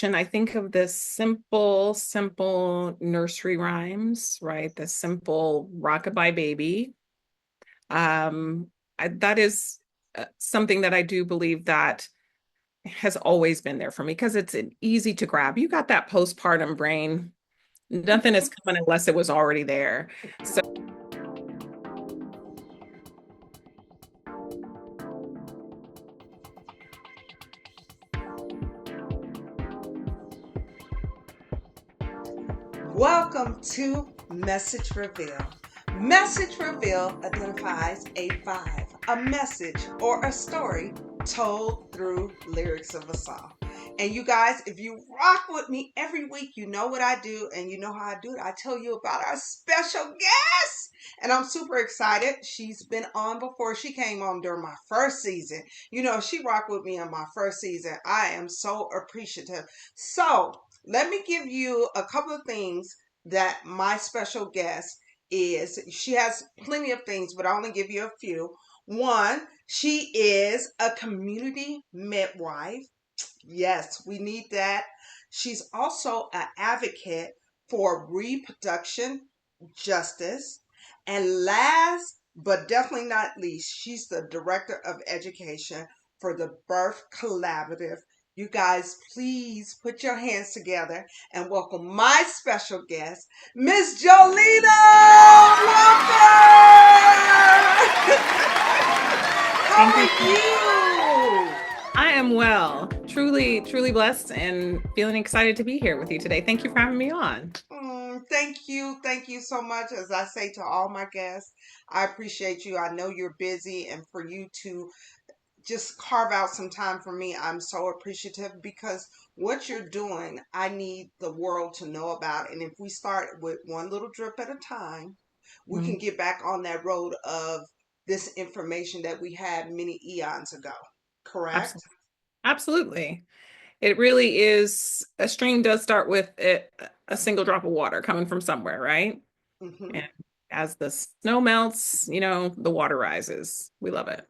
And I think of this simple nursery rhymes, right? The simple rockabye baby. That is something that I do believe that has always been there for me because it's an easy to grab. You got that postpartum brain. Nothing is coming unless it was already there. So Welcome to Message Reveal. Message Reveal identifies a vibe, a message, or a story told through lyrics of a song. And you guys, if you rock with me every week, you know what I do and you know how I do it. I tell you about our special guest. And I'm super excited. She's been on before. She came on during my first season. You know, she rocked with me on my first season. I am so appreciative. So, let me give you a couple of things that my special guest is. She has plenty of things, but I'll only give you a few. One, she is a community midwife. Yes, we need that. She's also an advocate for reproduction justice. And last but definitely not least, she's the director of education for the Birth Collaborative. You guys, please put your hands together and welcome my special guest, Miss Jollina. Welcome! How thank you. are you? I am well, truly blessed and feeling excited to be here with you today. Thank you for having me on. Thank you. Thank you so much. As I say to all my guests, I appreciate you. I know you're busy, and for you to just carve out some time for me, I'm so appreciative because what you're doing, I need the world to know about. And if we start with one little drip at a time, we can Mhm. get back on that road of this information that we had many eons ago. Correct? Absolutely. Absolutely. It really is. A stream does start with a single drop of water coming from somewhere, right? hmm And as the snow melts, the water rises. We love it.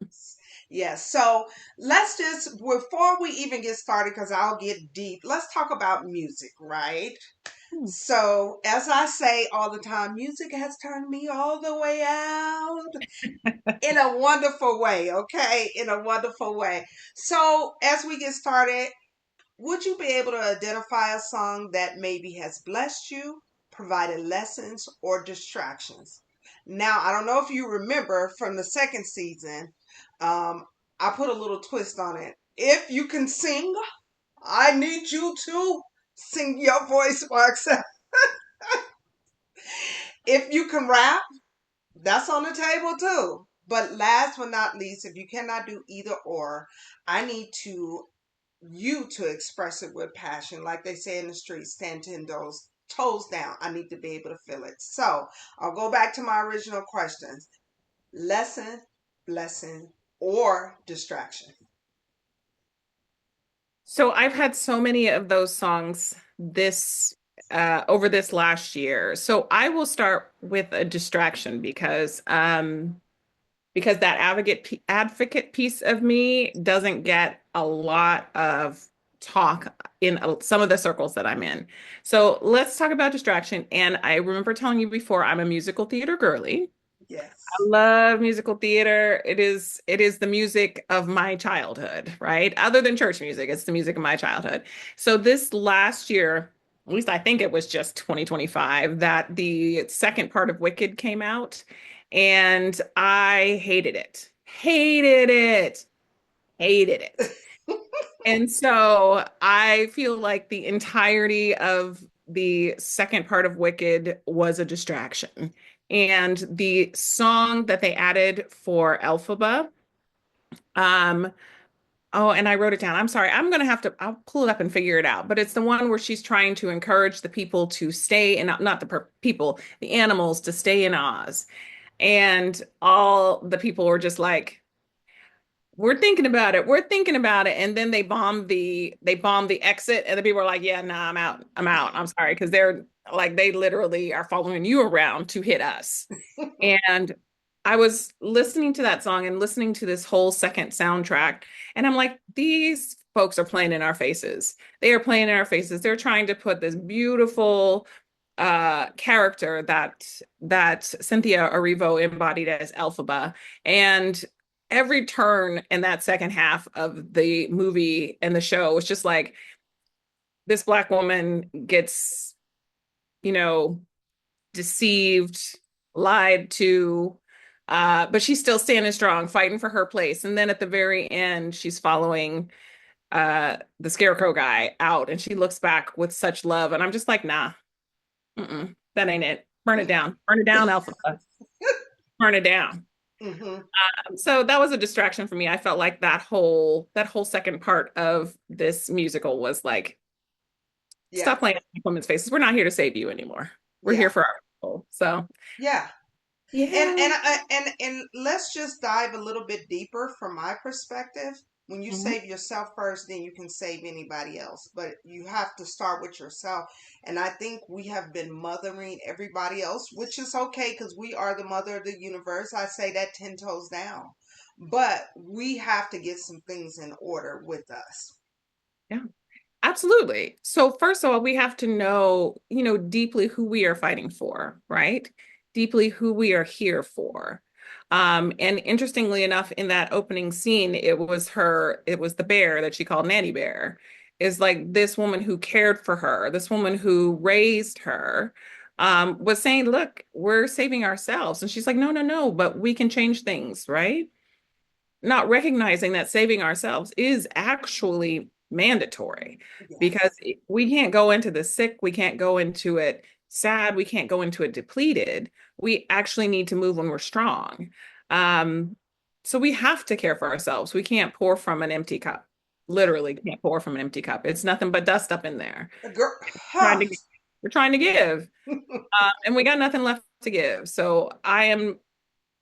Yes. So let's just, before we even get started, because I'll get deep, let's talk about music, right? Hmm. So, as I say all the time, music has turned me all the way out in a wonderful way, okay? In a wonderful way. So, as we get started, would you be able to identify a song that maybe has blessed you, provided lessons, or distractions? Now, I don't know if you remember from the second season, um, I put a little twist on it. If you can sing, I need you to sing your voice box. If you can rap, that's on the table too. But last but not least, if you cannot do either or, I need to you to express it with passion. Like they say in the streets, stand 10 toes down. I need to be able to feel it. So I'll go back to my original questions. Lesson, blessing, or distraction. So I've had so many of those songs this over this last year. So I will start with a distraction because that advocate piece of me doesn't get a lot of talk in some of the circles that I'm in. So let's talk about distraction. And I remember telling you before, I'm a musical theater girly. I Yes. love musical theater. It is the music of my childhood, right? Other than church music, it's the music of my childhood. So this last year, at least I think it was just 2025, that the second part of Wicked came out, and I hated it. Hated it. Hated it. And so I feel like the entirety of the second part of Wicked was a distraction. And the song that they added for Elphaba, um, oh, and I wrote it down. I'm sorry. I'll pull it up and figure it out. But it's the one where she's trying to encourage the people to stay in, not the people, the animals to stay in Oz. And all the people were just like, we're thinking about it. We're thinking about it. And then they bombed the exit, and the people are like, yeah, nah, I'm out. I'm out. I'm sorry. Because they're like, they literally are following you around to hit us. And I was listening to that song and listening to this whole second soundtrack, and I'm like, these folks are playing in our faces. They are playing in our faces. They're trying to put this beautiful character that Cynthia Erivo embodied as Elphaba. And every turn in that second half of the movie and the show was just like this Black woman gets, you know, deceived, lied to, but she's still standing strong, fighting for her place. And then at the very end, she's following the scarecrow guy out, and she looks back with such love. And I'm just like, nah, that ain't it. Burn it down, Alpha, burn it down. Mm-hmm. So that was a distraction for me. I felt like that whole second part of this musical was like, Yeah. stop playing in women's faces. We're not here to save you anymore. We're here Yeah. for our people. So Yeah. And yeah. and and let's just dive a little bit deeper from my perspective. When you Mhm. save yourself first, then you can save anybody else. But you have to start with yourself. And I think we have been mothering everybody else, which is okay because we are the mother of the universe. I say that 10 toes down. But we have to get some things in order with us. Yeah. Absolutely. So first of all, we have to know, deeply who we are fighting for, right? Deeply who we are here for. And interestingly enough, in that opening scene, it was the bear that she called Nanny Bear, is like this woman who cared for her, this woman who raised her, was saying, look, we're saving ourselves. And she's like, no, no, no, but we can change things, right? Not recognizing that saving ourselves is actually mandatory because Yes. we can't go into the sick, we can't go into it sad, we can't go into it depleted. We actually need to move when we're strong. Um, so we have to care for ourselves. We can't pour from an empty cup. Literally can't pour from an empty cup. It's nothing but dust up in there. Girl, Trying huh. to, we're trying to give, and we got nothing left to give. So I am,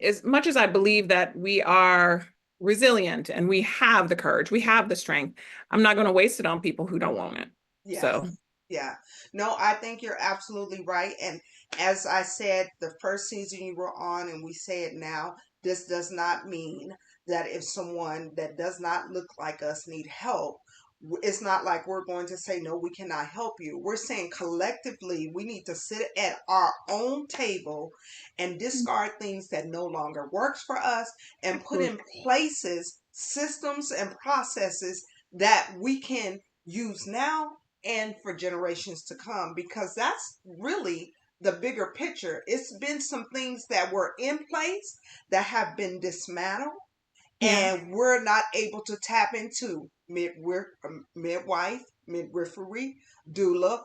as much as I believe that we are resilient and we have the courage, we have the strength, I'm not going to waste it on people who don't want it. Yes. So, Yeah. No, I think you're absolutely right. And as I said, the first season you were on, and we say it now, this does not mean that if someone that does not look like us need help, it's not like we're going to say, no, we cannot help you. We're saying collectively, we need to sit at our own table and discard things that no longer works for us and put in absolutely. places, systems and processes that we can use now and for generations to come, because that's really the bigger picture. It's been some things that were in place that have been dismantled, Yeah, and we're not able to tap into midwife, midwifery, doula,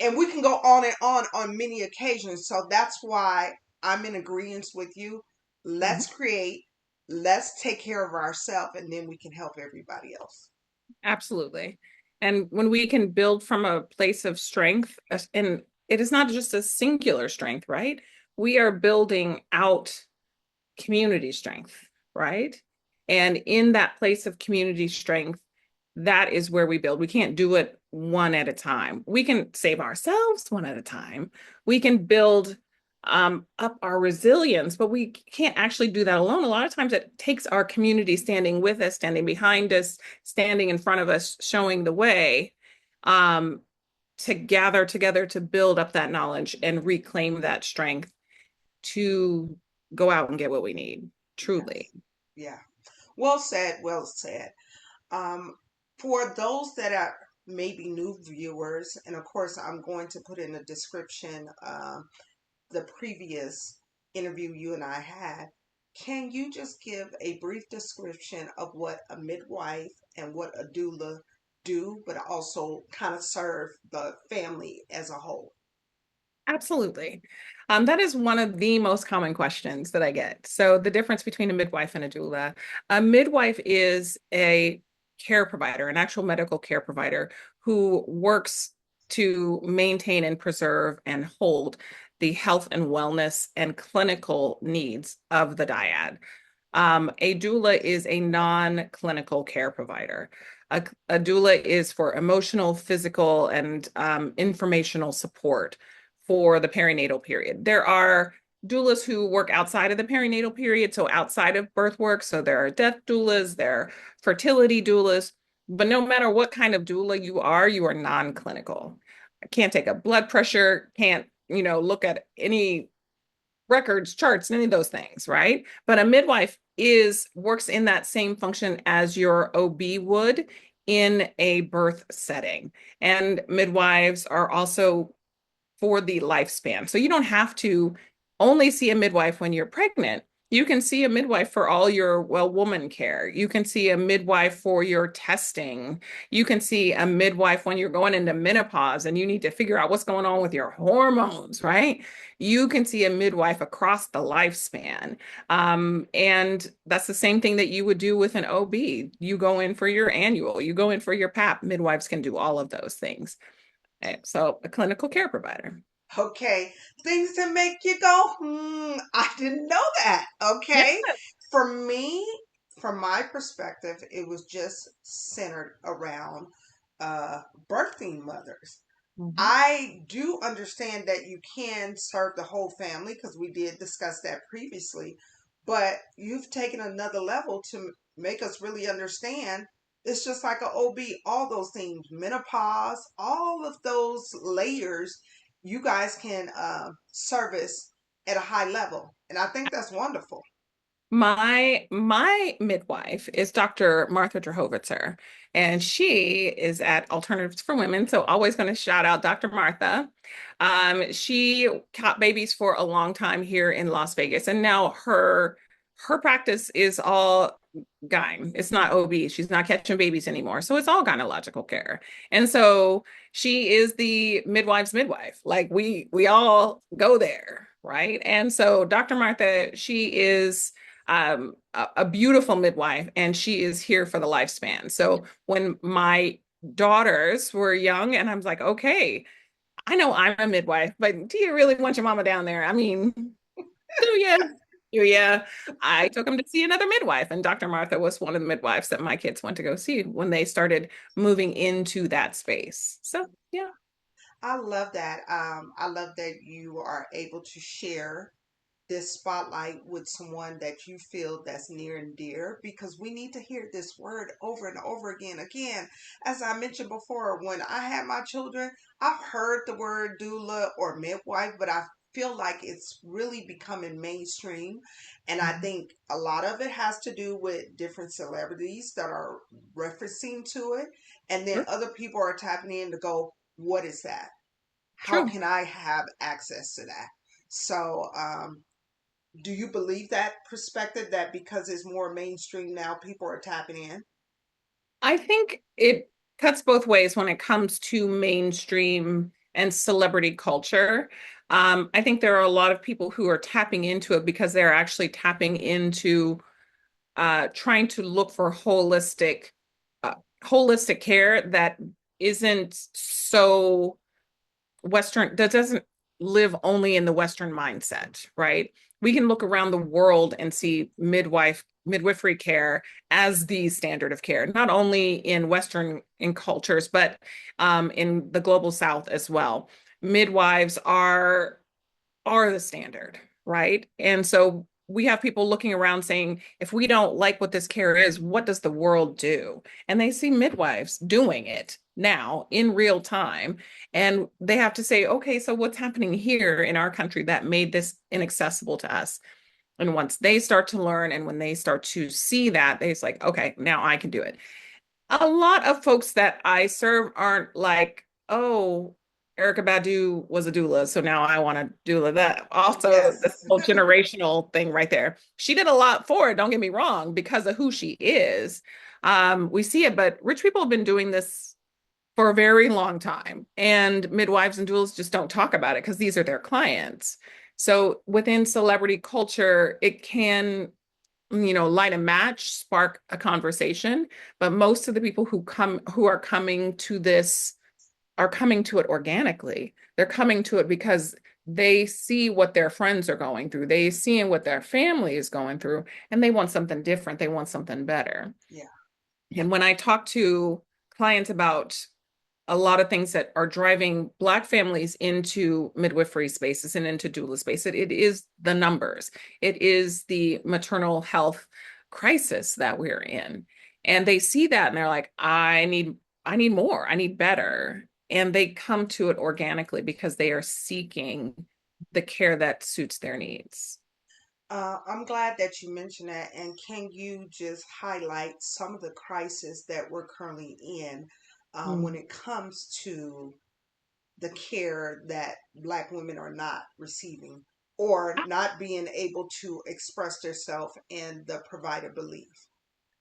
and we can go on many occasions. So that's why I'm in agreement with you. mhm, Let's create, let's take care of ourselves, and then we can help everybody else. absolutely. And when we can build from a place of strength, and it is not just a singular strength, right? We are building out community strength, right? And in that place of community strength, that is where we build. We can't do it one at a time. We can save ourselves one at a time. We can build up our resilience, but we can't actually do that alone. A lot of times it takes our community standing with us, standing behind us, standing in front of us, showing the way, um, to gather together to build up that knowledge and reclaim that strength to go out and get what we need, truly. Yes. Yeah. Well said. Well said. Um, for those that are maybe new viewers, and of course, I'm going to put in the description the previous interview you and I had. Can you just give a brief description of what a midwife and what a doula do, but also kind of serve the family as a whole? Absolutely. That is one of the most common questions that I get. So, the difference between a midwife and a doula. A midwife is a care provider, an actual medical care provider who works to maintain and preserve and hold the health and wellness and clinical needs of the dyad. A doula is a non-clinical care provider. A doula is for emotional, physical, and informational support for the perinatal period. There are doulas who work outside of the perinatal period, so outside of birth work. So there are death doulas, there are fertility doulas. But no matter what kind of doula you are non-clinical. Can't take a blood pressure, can't, look at any records, charts, any of those things, right? But a midwife is works in that same function as your OB would in a birth setting. And midwives are also for the lifespan. So you don't have to only see a midwife when you're pregnant. You can see a midwife for all your well woman care. You can see a midwife for your testing. You can see a midwife when you're going into menopause and you need to figure out what's going on with your hormones, right? You can see a midwife across the lifespan. And that's the same thing that you would do with an OB. You go in for your annual, you go in for your PAP. Midwives can do all of those things. So a clinical care provider. Okay, things that make you go, I didn't know that. Yeah. Okay, for me, from my perspective, it was just centered around uh, birthing mothers. Mhm. I do understand that you can serve the whole family because we did discuss that previously, but you've taken another level to make us really understand. It's just like a OB, all those things, menopause, all of those layers, you guys can service at a high level, and I think that's wonderful. My midwife is Dr. Martha Drahowitzer, and she is at Alternatives for Women. So always going to shout out Dr. Martha. She caught babies for a long time here in Las Vegas, and now her practice is all gyne. It's not OB. She's not catching babies anymore. So it's all gynecological care. And so she is the midwife's midwife. Like we all go there, right? And so Dr. Martha, she is a beautiful midwife, and she is here for the lifespan. So when my daughters were young, and I was like, okay, I know I'm a midwife, but do you really want your mama down there? I mean, do you? Do you? I took them to see another midwife, and Dr. Martha was one of the midwives that my kids went to go see when they started moving into that space. So, yeah. I love that. I love that you are able to share this spotlight with someone that you feel that's near and dear, because we need to hear this word over and over again. Again, as I mentioned before, when I had my children, I've heard the word doula or midwife, but I feel like it's really becoming mainstream. And I Mhm. think a lot of it has to do with different celebrities that are referencing to it. And then Sure. other people are tapping in to go, what is that? How True. can I have access to that? So, do you believe that perspective that because it's more mainstream now, people are tapping in? I think it cuts both ways when it comes to mainstream and celebrity culture. I think there are a lot of people who are tapping into it because they're actually tapping into trying to look for uh, holistic care that isn't so Western, that doesn't live only in the Western mindset, right? We can look around the world and see midwifery care as the standard of care, not only in Western in cultures, but in the global South as well. Midwives are the standard, right? And so we have people looking around saying, if we don't like what this care is, what does the world do? And they see midwives doing it now in real time. And they have to say, okay, so what's happening here in our country that made this inaccessible to us? And once they start to learn and when they start to see that, they're like, okay, now I can do it. A lot of folks that I serve aren't like, oh, Erica Badu was a doula, so now I want to doula that. Also, this Yes. whole generational thing right there. She did a lot for it, don't get me wrong, because of who she is. We see it, but rich people have been doing this for a very long time, and midwives and doulas just don't talk about it because these are their clients. So within celebrity culture, it can light a match, spark a conversation. But most of the people who are coming to this are coming to it organically. They're coming to it because they see what their friends are going through. They see what their family is going through, and they want something different. They want something better. Yeah. And when I talk to clients about a lot of things that are driving Black families into midwifery spaces and into doula space. It is the numbers. It is the maternal health crisis that we're in. And they see that and they're like, I need more, I need better. And they come to it organically because they are seeking the care that suits their needs. I'm glad that you mentioned that. And can you just highlight some of the crises that we're currently in when Mm. it comes to the care that Black women are not receiving or not being able to express themselves and the provider belief?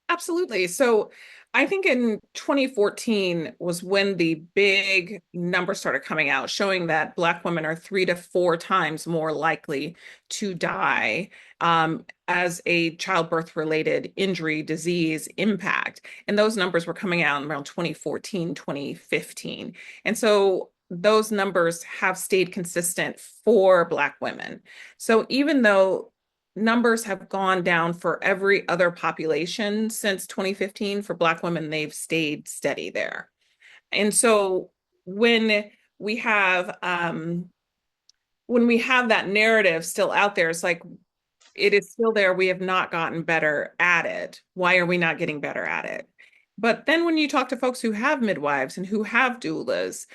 Absolutely. So I think in 2014 was when the big numbers started coming out showing that Black women are 3 to 4 times more likely to die as a childbirth related injury, disease impact. And those numbers were coming out around 2014, 2015. And so those numbers have stayed consistent for Black women. So even though numbers have gone down for every other population since 2015. For Black women, they've stayed steady there. And so when we have um, when we have that narrative still out there, it's like it is still there. We have not gotten better at it. Why are we not getting better at it? But then when you talk to folks who have midwives and who have doulas,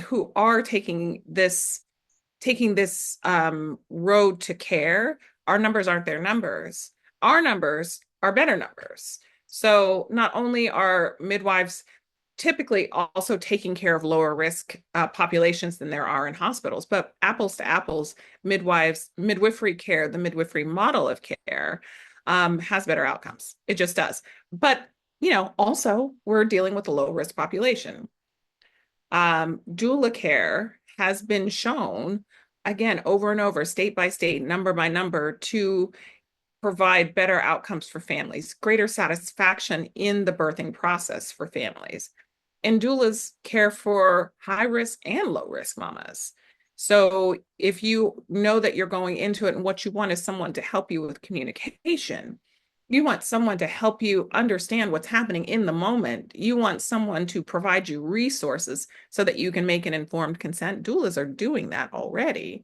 who are taking this road to care, our numbers aren't their numbers. Our numbers are better numbers. So not only are midwives typically also taking care of lower risk populations than there are in hospitals, but apples to apples, midwifery care, the midwifery model of care has better outcomes. It just does. But, also we're dealing with a low risk population. Doula care has been shown again over and over, state by state, number by number, to provide better outcomes for families, greater satisfaction in the birthing process for families. And doulas care for high risk and low risk mamas. So if you know that you're going into it and what you want is someone to help you with communication, you want someone to help you understand what's happening in the moment. You want someone to provide you resources so that you can make an informed consent. Doulas are doing that already.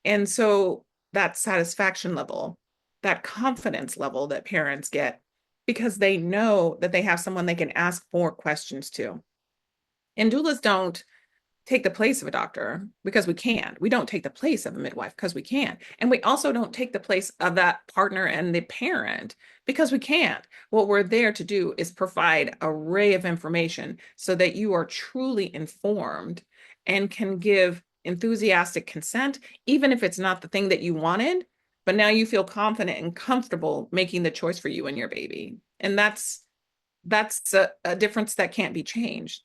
And so that satisfaction level, that confidence level that parents get because they know that they have someone they can ask more questions to. And doulas don't take the place of a doctor because we can. We don't take the place of a midwife because we can. And we also don't take the place of that partner and the parent because we can't. What we're there to do is provide an array of information so that you are truly informed and can give enthusiastic consent, even if it's not the thing that you wanted. But now you feel confident and comfortable making the choice for you and your baby. And that's a difference that can't be changed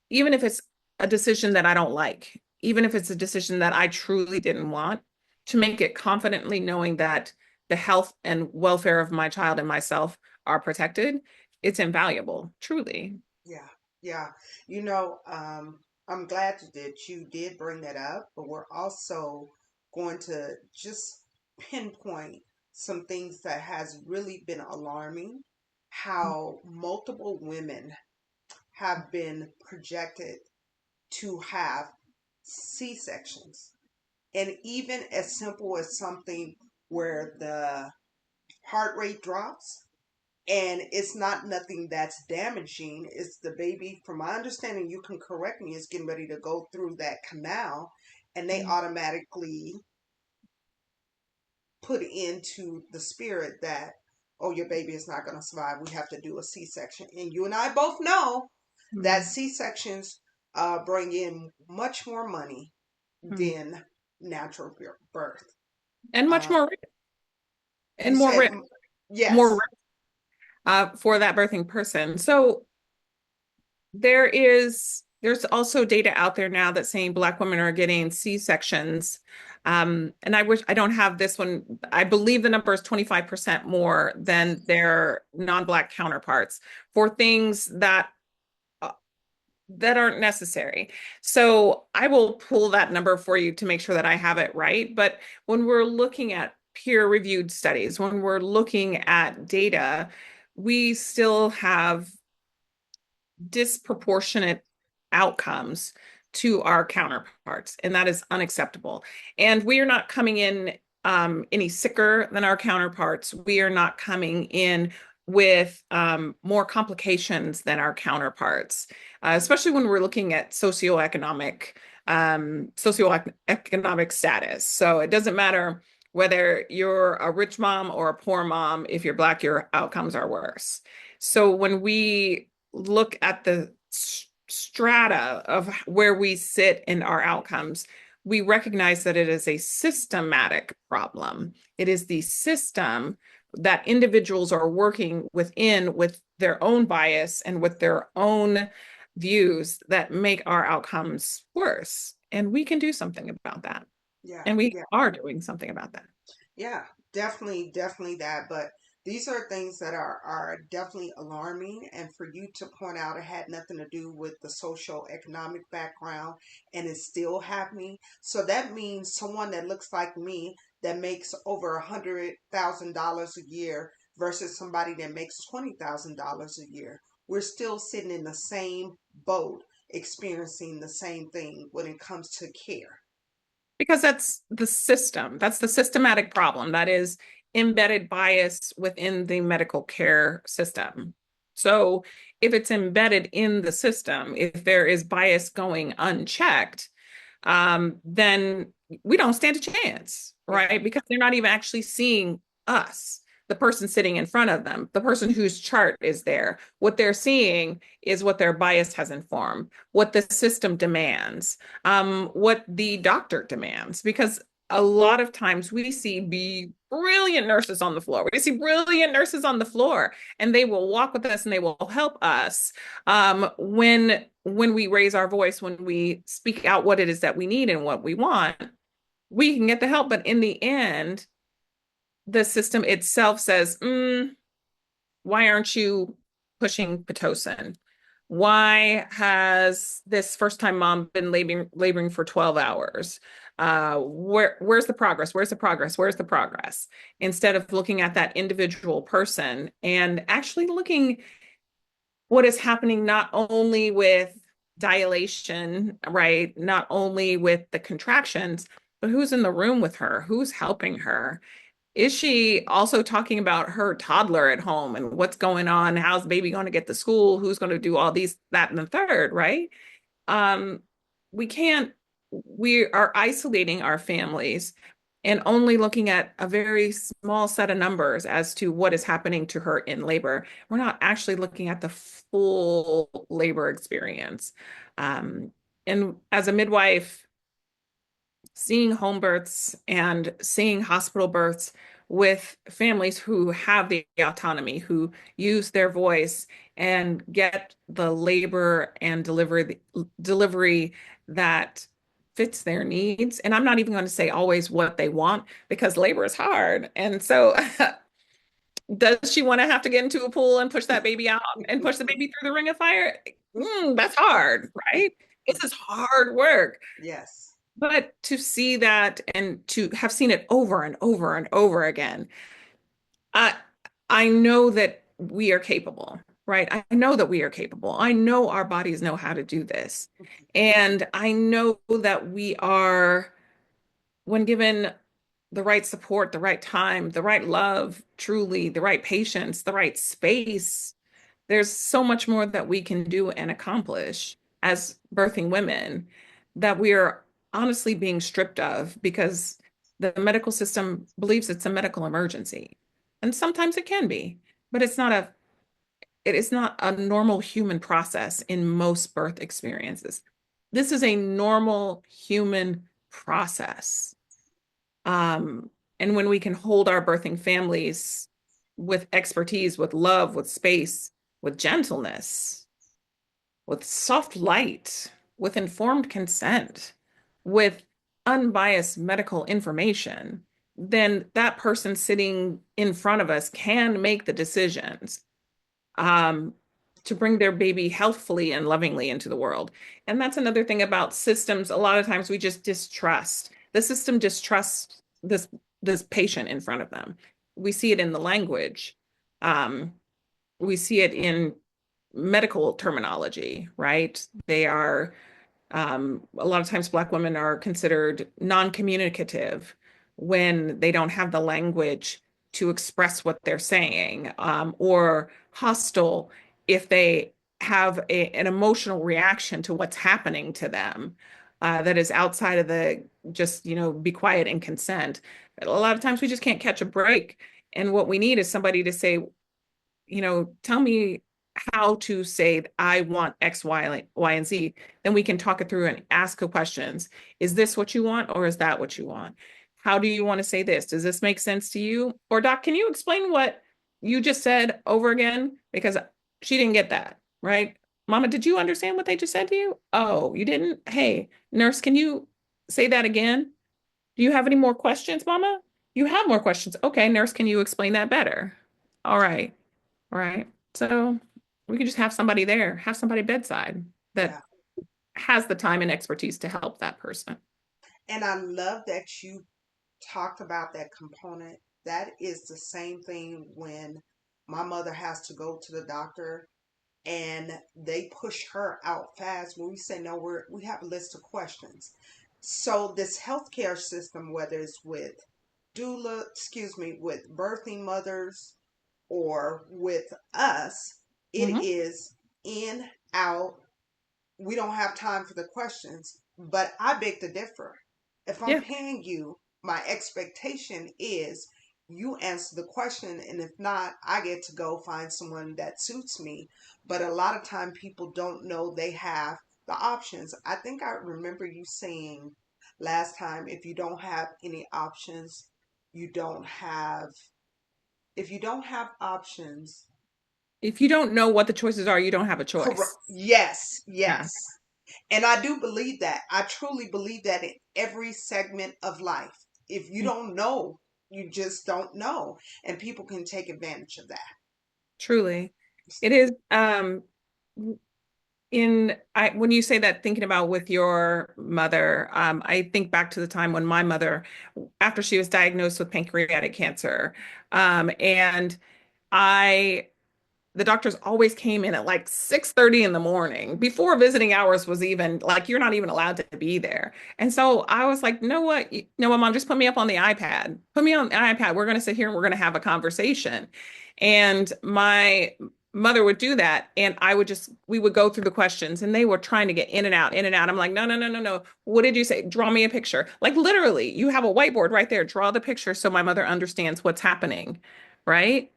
even if it's a decision that I don't like, even if it's a decision that I truly didn't want, to make it confidently knowing that the health and welfare of my child and myself are protected, it's invaluable, truly. Yeah, yeah. You know, I'm glad that you did bring that up, but we're also going to just pinpoint some things that has really been alarming, how multiple women have been projected to have C-sections. And even as simple as something where the heart rate drops and it's not nothing that's damaging. It's the baby, from my understanding, you can correct me, is getting ready to go through that canal and they automatically put into the spirit that, oh, your baby is not going to survive. We have to do a C-section. And you and I both know that Mhm. C-sections bring in much more money Mhm. than natural birth. And much Uh, more you and said, more yes. for that birthing person. So there's also data out there now that's saying Black women are getting C-sections. And I wish I don't have this one. I believe the number is 25% more than their non-Black counterparts for things uh, that aren't necessary. So I will pull that number for you to make sure that I have it right. But when we're looking at peer-reviewed studies, when we're looking at data, we still have disproportionate outcomes to our counterparts, and that is unacceptable. And we are not coming in any sicker than our counterparts. We are not coming in with more complications than our counterparts, especially when we're looking at socioeconomic status. So it doesn't matter whether you're a rich mom or a poor mom. If you're Black, your outcomes are worse. So when we look at the strata of where we sit in our outcomes, we recognize that it is a systematic problem. It is the system that individuals are working within with their own bias and with their own views that make our outcomes worse. And we can do something about that. Yeah, And we yeah. are doing something about that. Yeah, definitely, definitely that. But these are things that are definitely alarming. And for you to point out it had nothing to do with the social economic background and it's still happening. So that means someone that looks like me that makes over $100,000 a year versus somebody that makes $20,000 a year. We're still sitting in the same boat, experiencing the same thing when it comes to care. Because that's the system. That's the systematic problem. That is embedded bias within the medical care system. So if it's embedded in the system, if there is bias going unchecked, then we don't stand a chance, Yeah, right? Because they're not even actually seeing us, the person sitting in front of them, the person whose chart is there. What they're seeing is what their bias has informed, what the system demands, what the doctor demands, because a lot of times we see brilliant nurses on the floor. We see brilliant nurses on the floor, and they will walk with us and they will help us when we raise our voice, when we speak out what it is that we need and what we want, we can get the help. But in the end, the system itself says, why aren't you pushing Pitocin? Why has this first time mom been laboring for 12 hours? Where's the progress? Where's the progress? Where's the progress? Instead of looking at that individual person and actually looking what is happening not only with dilation, right? Not only with the contractions, but who's in the room with her? Who's helping her? Is she also talking about her toddler at home and what's going on? How's baby going to get to school? Who's going to do all these, that, and the third, right? Um, we can't, we are isolating our families and only looking at a very small set of numbers as to what is happening to her in labor. We're not actually looking at the full labor experience. And as a midwife, seeing home births and seeing hospital births with families who have the autonomy, who use their voice and get the labor and delivery that fits their needs. And I'm not even going to say always what they want because labor is hard. And so does she want to have to get into a pool and push that baby out and push the baby through the ring of fire? That's hard, right? This is hard work. yes. But to see that and to have seen it over and over and over again, I I know that we are capable, right? I know that we are capable. I know our bodies know how to do this. And I know that we are, when given the right support, the right time, the right love, truly, the right patience, the right space, there's so much more that we can do and accomplish as birthing women that we are honestly being stripped of because the medical system believes it's a medical emergency. And sometimes it can be, but it is not a normal human process in most birth experiences. This is a normal human process. Um, and when we can hold our birthing families with expertise, with love, with space, with gentleness, with soft light, with informed consent, with unbiased medical information, then that person sitting in front of us can make the decisions um, to bring their baby healthfully and lovingly into the world. And that's another thing about systems. A lot of times we just distrust. The system distrusts this patient in front of them. We see it in the language. Um, we see it in medical terminology, right? They are a lot of times Black women are considered non-communicative when they don't have the language to express what they're saying, or hostile if they have an emotional reaction to what's happening to them, that is outside of the just, be quiet and consent. A lot of times we just can't catch a break. And what we need is somebody to say, tell me how to say I want X, Y, and Z. Then we can talk it through and ask the questions. Is this what you want, or is that what you want? How do you want to say this? Does this make sense to you? Or doc, can you explain what you just said over again? Because she didn't get that, right? Mama, did you understand what they just said to you? Oh, you didn't? Hey, nurse, can you say that again? Do you have any more questions, Mama? You have more questions. Okay, nurse, can you explain that better? All right. Right. So we could just have somebody there, have somebody bedside Yeah. that has the time and expertise to help that person. And I love that you talked about that component. That is the same thing when my mother has to go to the doctor and they push her out fast when we say no, we have a list of questions. So this healthcare system, whether it's with with birthing mothers or with us, it Hmm. is in, out. We don't have time for the questions, but I beg to differ. If I'm Yeah. paying you, my expectation is you answer the question, and if not, I get to go find someone that suits me. But a lot of time people don't know they have the options. I think I remember you saying last time, if you don't have any options, you don't have if you don't have options. If you don't know what the choices are, you don't have a Correct. choice. Yes, Yeah. yes. And I do believe that. I truly believe that in every segment of life. If you don't know, you just don't know. And people can take advantage of that. Truly. It is in I when you say that, thinking about with your mother, I think back to the time when my mother, after she was diagnosed with pancreatic cancer, and I the doctors always came in at like 6:30 in the morning before visiting hours was even like you're not even allowed to be there. And so I was like, know what? Mom, just put me up on the iPad. Put me on the iPad. We're going to sit here and we're going to have a conversation. And my mother would do that. And we would go through the questions and they were trying to get in and out, in and out. I'm like, no, no, no, no, no. What did you say? Draw me a picture. Like literally, you have a whiteboard right there. Draw the picture so my mother understands what's happening. Right.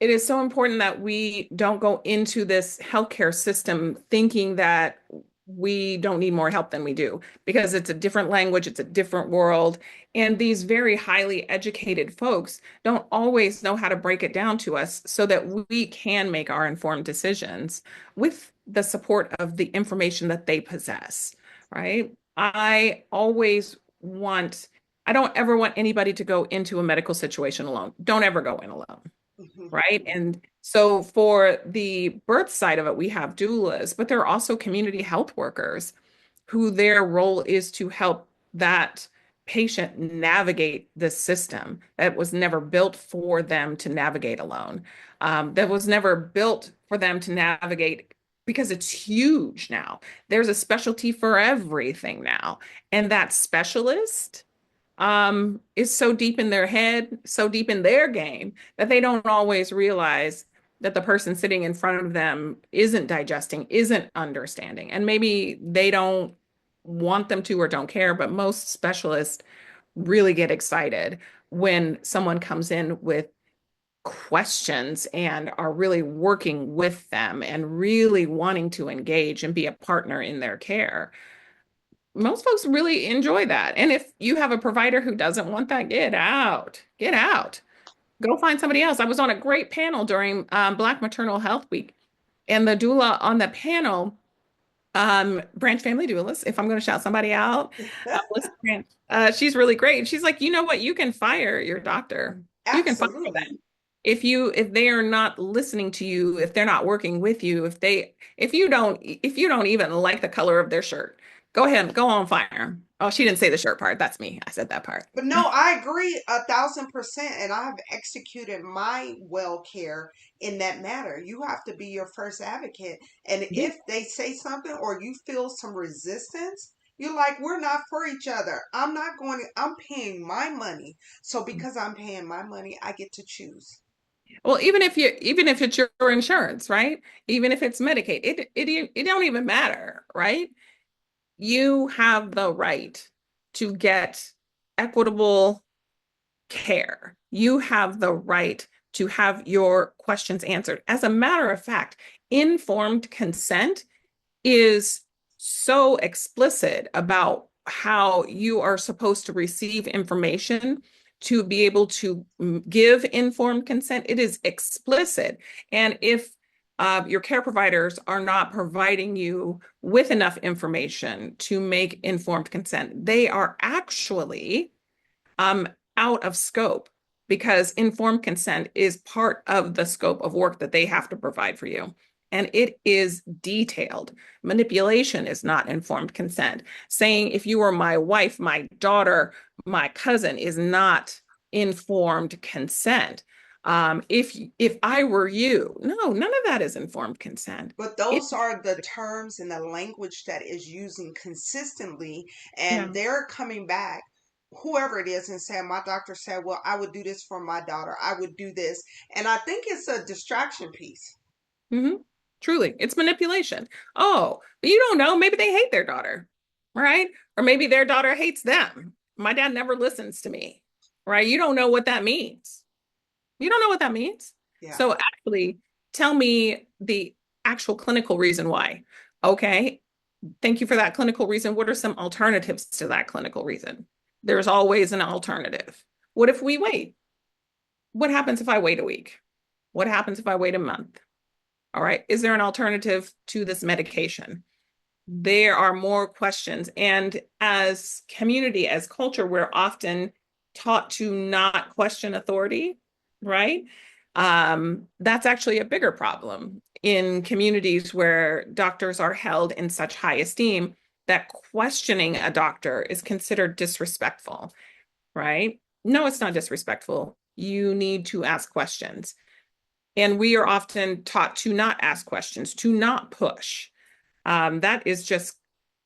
It is so important that we don't go into this healthcare system thinking that we don't need more help than we do because it's a different language, it's a different world. And these very highly educated folks don't always know how to break it down to us so that we can make our informed decisions with the support of the information that they possess, right? I don't ever want anybody to go into a medical situation alone. Don't ever go in alone, Mhm. right? And so for the birth side of it, we have doulas, but there are also community health workers who their role is to help that patient navigate the system that was never built for them to navigate alone, that was never built for them to navigate because it's huge now. There's a specialty for everything now. And that specialist is so deep in their head, so deep in their game that they don't always realize that the person sitting in front of them isn't digesting, isn't understanding. And maybe they don't want them to or don't care, but most specialists really get excited when someone comes in with questions and are really working with them and really wanting to engage and be a partner in their care. Most folks really enjoy that. And if you have a provider who doesn't want that, get out, get out, go find somebody else. I was on a great panel during Black Maternal Health Week, and the doula on the panel, Branch Family Doulas, if I'm going to shout somebody out, Melissa Branch, she's really great. And she's like, you know what? You can fire your doctor. You can fire Absolutely. them. If they are not listening to you, if they're not working with you, if you don't even like the color of their shirt, go ahead and go on fire 'em. Oh, she didn't say the shirt part. That's me. I said that part. But no, I agree 1,000%. And I have executed my well care in that matter. You have to be your first advocate. And Yeah. if they say something or you feel some resistance, You're like, we're not for each other. I'm not going to, I'm paying my money. So because I'm paying my money, I get to choose. Well, even if it's your insurance, right? Even if it's Medicaid, it don't even matter, right? You have the right to get equitable care. You have the right to have your questions answered. As a matter of fact, informed consent is so explicit about how you are supposed to receive information to be able to give informed consent. It is explicit. And if your care providers are not providing you with enough information to make informed consent, they are actually um, out of scope because informed consent is part of the scope of work that they have to provide for you. And it is detailed. Manipulation is not informed consent. Saying if you were my wife, my daughter, my cousin is not informed consent. If I were you, no, none of that is informed consent. But It, those are the terms and the language that is using consistently, and yeah. they're coming back, whoever it is, and saying, my doctor said, well, I would do this for my daughter. I would do this. And I think it's a distraction piece. hmm Truly, it's manipulation. Oh, but you don't know. Maybe they hate their daughter, right? Or maybe their daughter hates them. My dad never listens to me, right? You don't know what that means. You don't know what that means. Yeah, So actually, tell me the actual clinical reason why. Okay, thank you for that clinical reason. What are some alternatives to that clinical reason? There's always an alternative. What if we wait? What happens if I wait a week? What happens if I wait a month? All right. Is there an alternative to this medication? There are more questions. And as community, as culture, we're often taught to not question authority, right? That's actually a bigger problem in communities where doctors are held in such high esteem that questioning a doctor is considered disrespectful, right? No, it's not disrespectful. You need to ask questions. And we are often taught to not ask questions, to not push. That is just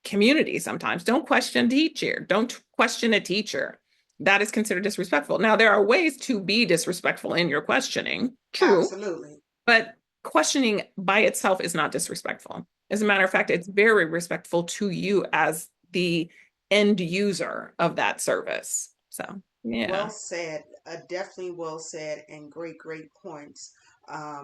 community sometimes. Don't question a teacher. Don't question a teacher. That is considered disrespectful. Now, there are ways to be disrespectful in your questioning, true, absolutely. but questioning by itself is not disrespectful. As a matter of fact, it's very respectful to you as the end user of that service. So, Well yeah. said. Definitely well said, and great, great points. I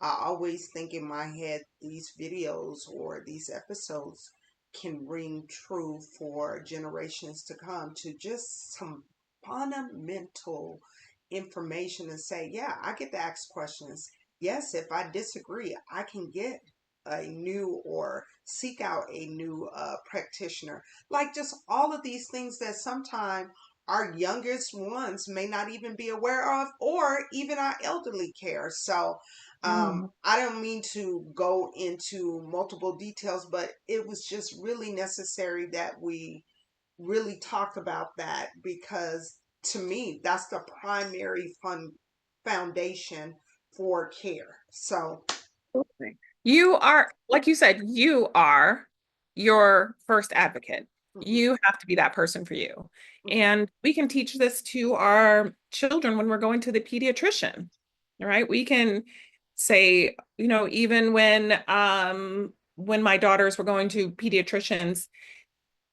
always think in my head these videos or these episodes can ring true for generations to come, to just some fundamental information and say, yeah, I get to ask questions. Yes, if I disagree, I can get a new or seek out a new practitioner. Like just all of these things that sometimes our youngest ones may not even be aware of, or even our elderly care. So, Mm. I don't mean to go into multiple details, but it was just really necessary that we really talk about that, because to me, that's the primary foundation for care. So, Absolutely. You are, like you said, you are your first advocate. mhm, You have to be that person for you. mhm. And we can teach this to our children when we're going to the pediatrician. All right. We can say, even when my daughters were going to pediatricians,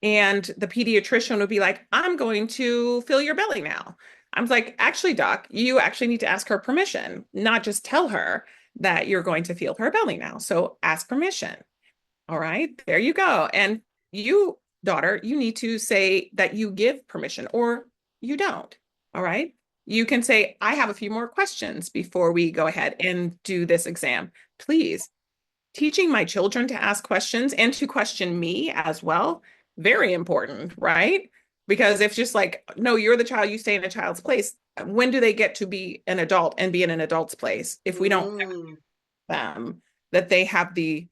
and the pediatrician would be like, I'm going to fill your belly now. I'm like, actually, doc, you actually need to ask her permission, not just tell her that you're going to feel her belly now. So ask permission. All right, there you go. And you, daughter, you need to say that you give permission or you don't. All right. You can say, I have a few more questions before we go ahead and do this exam. Please, teaching my children to ask questions and to question me as well, very important, right? Because if just like, no, you're the child, you stay in a child's place, when do they get to be an adult and be in an adult's place if we don't Mm, them that they have the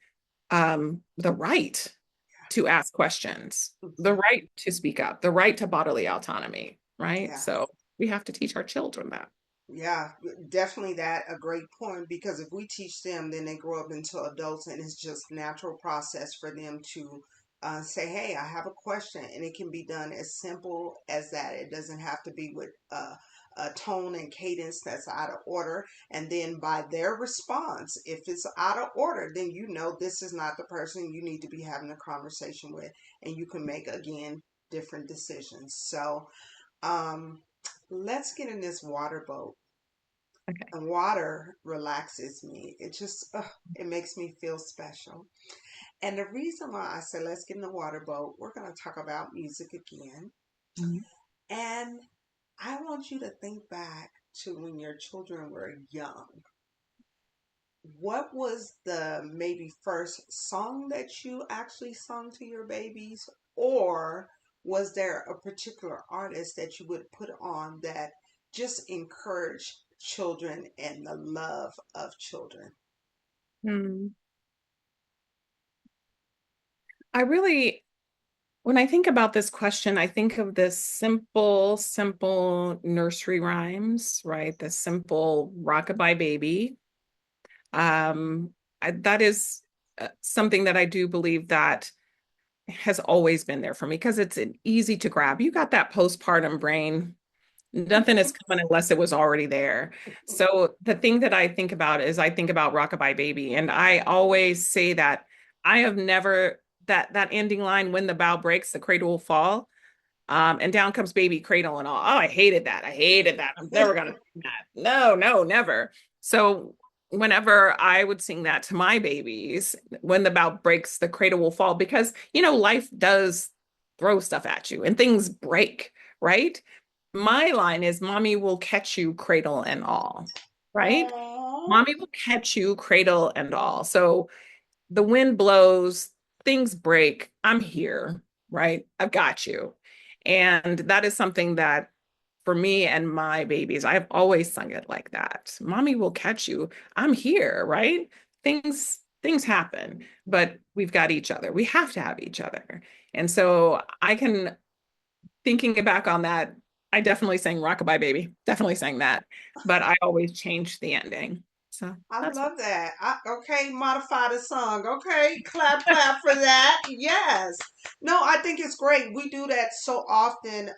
right to ask questions, the mhm. right to speak up, the right to bodily autonomy, right? Yeah. So we have to teach our children that. Yeah, definitely that a great point, because if we teach them, then they grow up into adults and it's just natural process for them to say, hey, I have a question, and it can be done as simple as that. It doesn't have to be with a tone and cadence that's out of order. And then by their response, if it's out of order, then you know this is not the person you need to be having a conversation with, and you can make, again, different decisions. So um, let's get in this water boat. Okay. And water relaxes me. It just, it makes me feel special. And the reason why I said let's get in the water boat, we're going to talk about music again. Mhm. And I want you to think back to when your children were young. What was the maybe first song that you actually sung to your babies? Or was there a particular artist that you would put on that just encouraged children and the love of children? Hmm. I really, when I think about this question, I think of this simple nursery rhymes, right? The simple rockabye baby. That is something that I do believe that has always been there for me because it's an easy to grab. You got that postpartum brain. Nothing is coming unless it was already there. So the thing that I think about is I think about Rockabye Baby, and I always say that I have never that ending line, when the bow breaks, the cradle will fall. And down comes baby cradle and all. Oh, I hated that. I hated that. I'm never gonna sing that. No, no, never. So whenever I would sing that to my babies, when the bow breaks, the cradle will fall, because life does throw stuff at you and things break, right? My line is mommy will catch you cradle and all, right? Aww. Mommy will catch you cradle and all. So the wind blows, things break, I'm here, right? I've got you. And that is something that for me and my babies, I've always sung it like that. Mommy will catch you. I'm here, right? Things happen, but we've got each other. We have to have each other. And so I can, thinking back on that, I definitely sang Rockabye Baby. Definitely sang that, but I always changed the ending. So I that's love that. Okay, modify the song. Okay, clap, clap for that. Yes. No, I think it's great. We do that so often.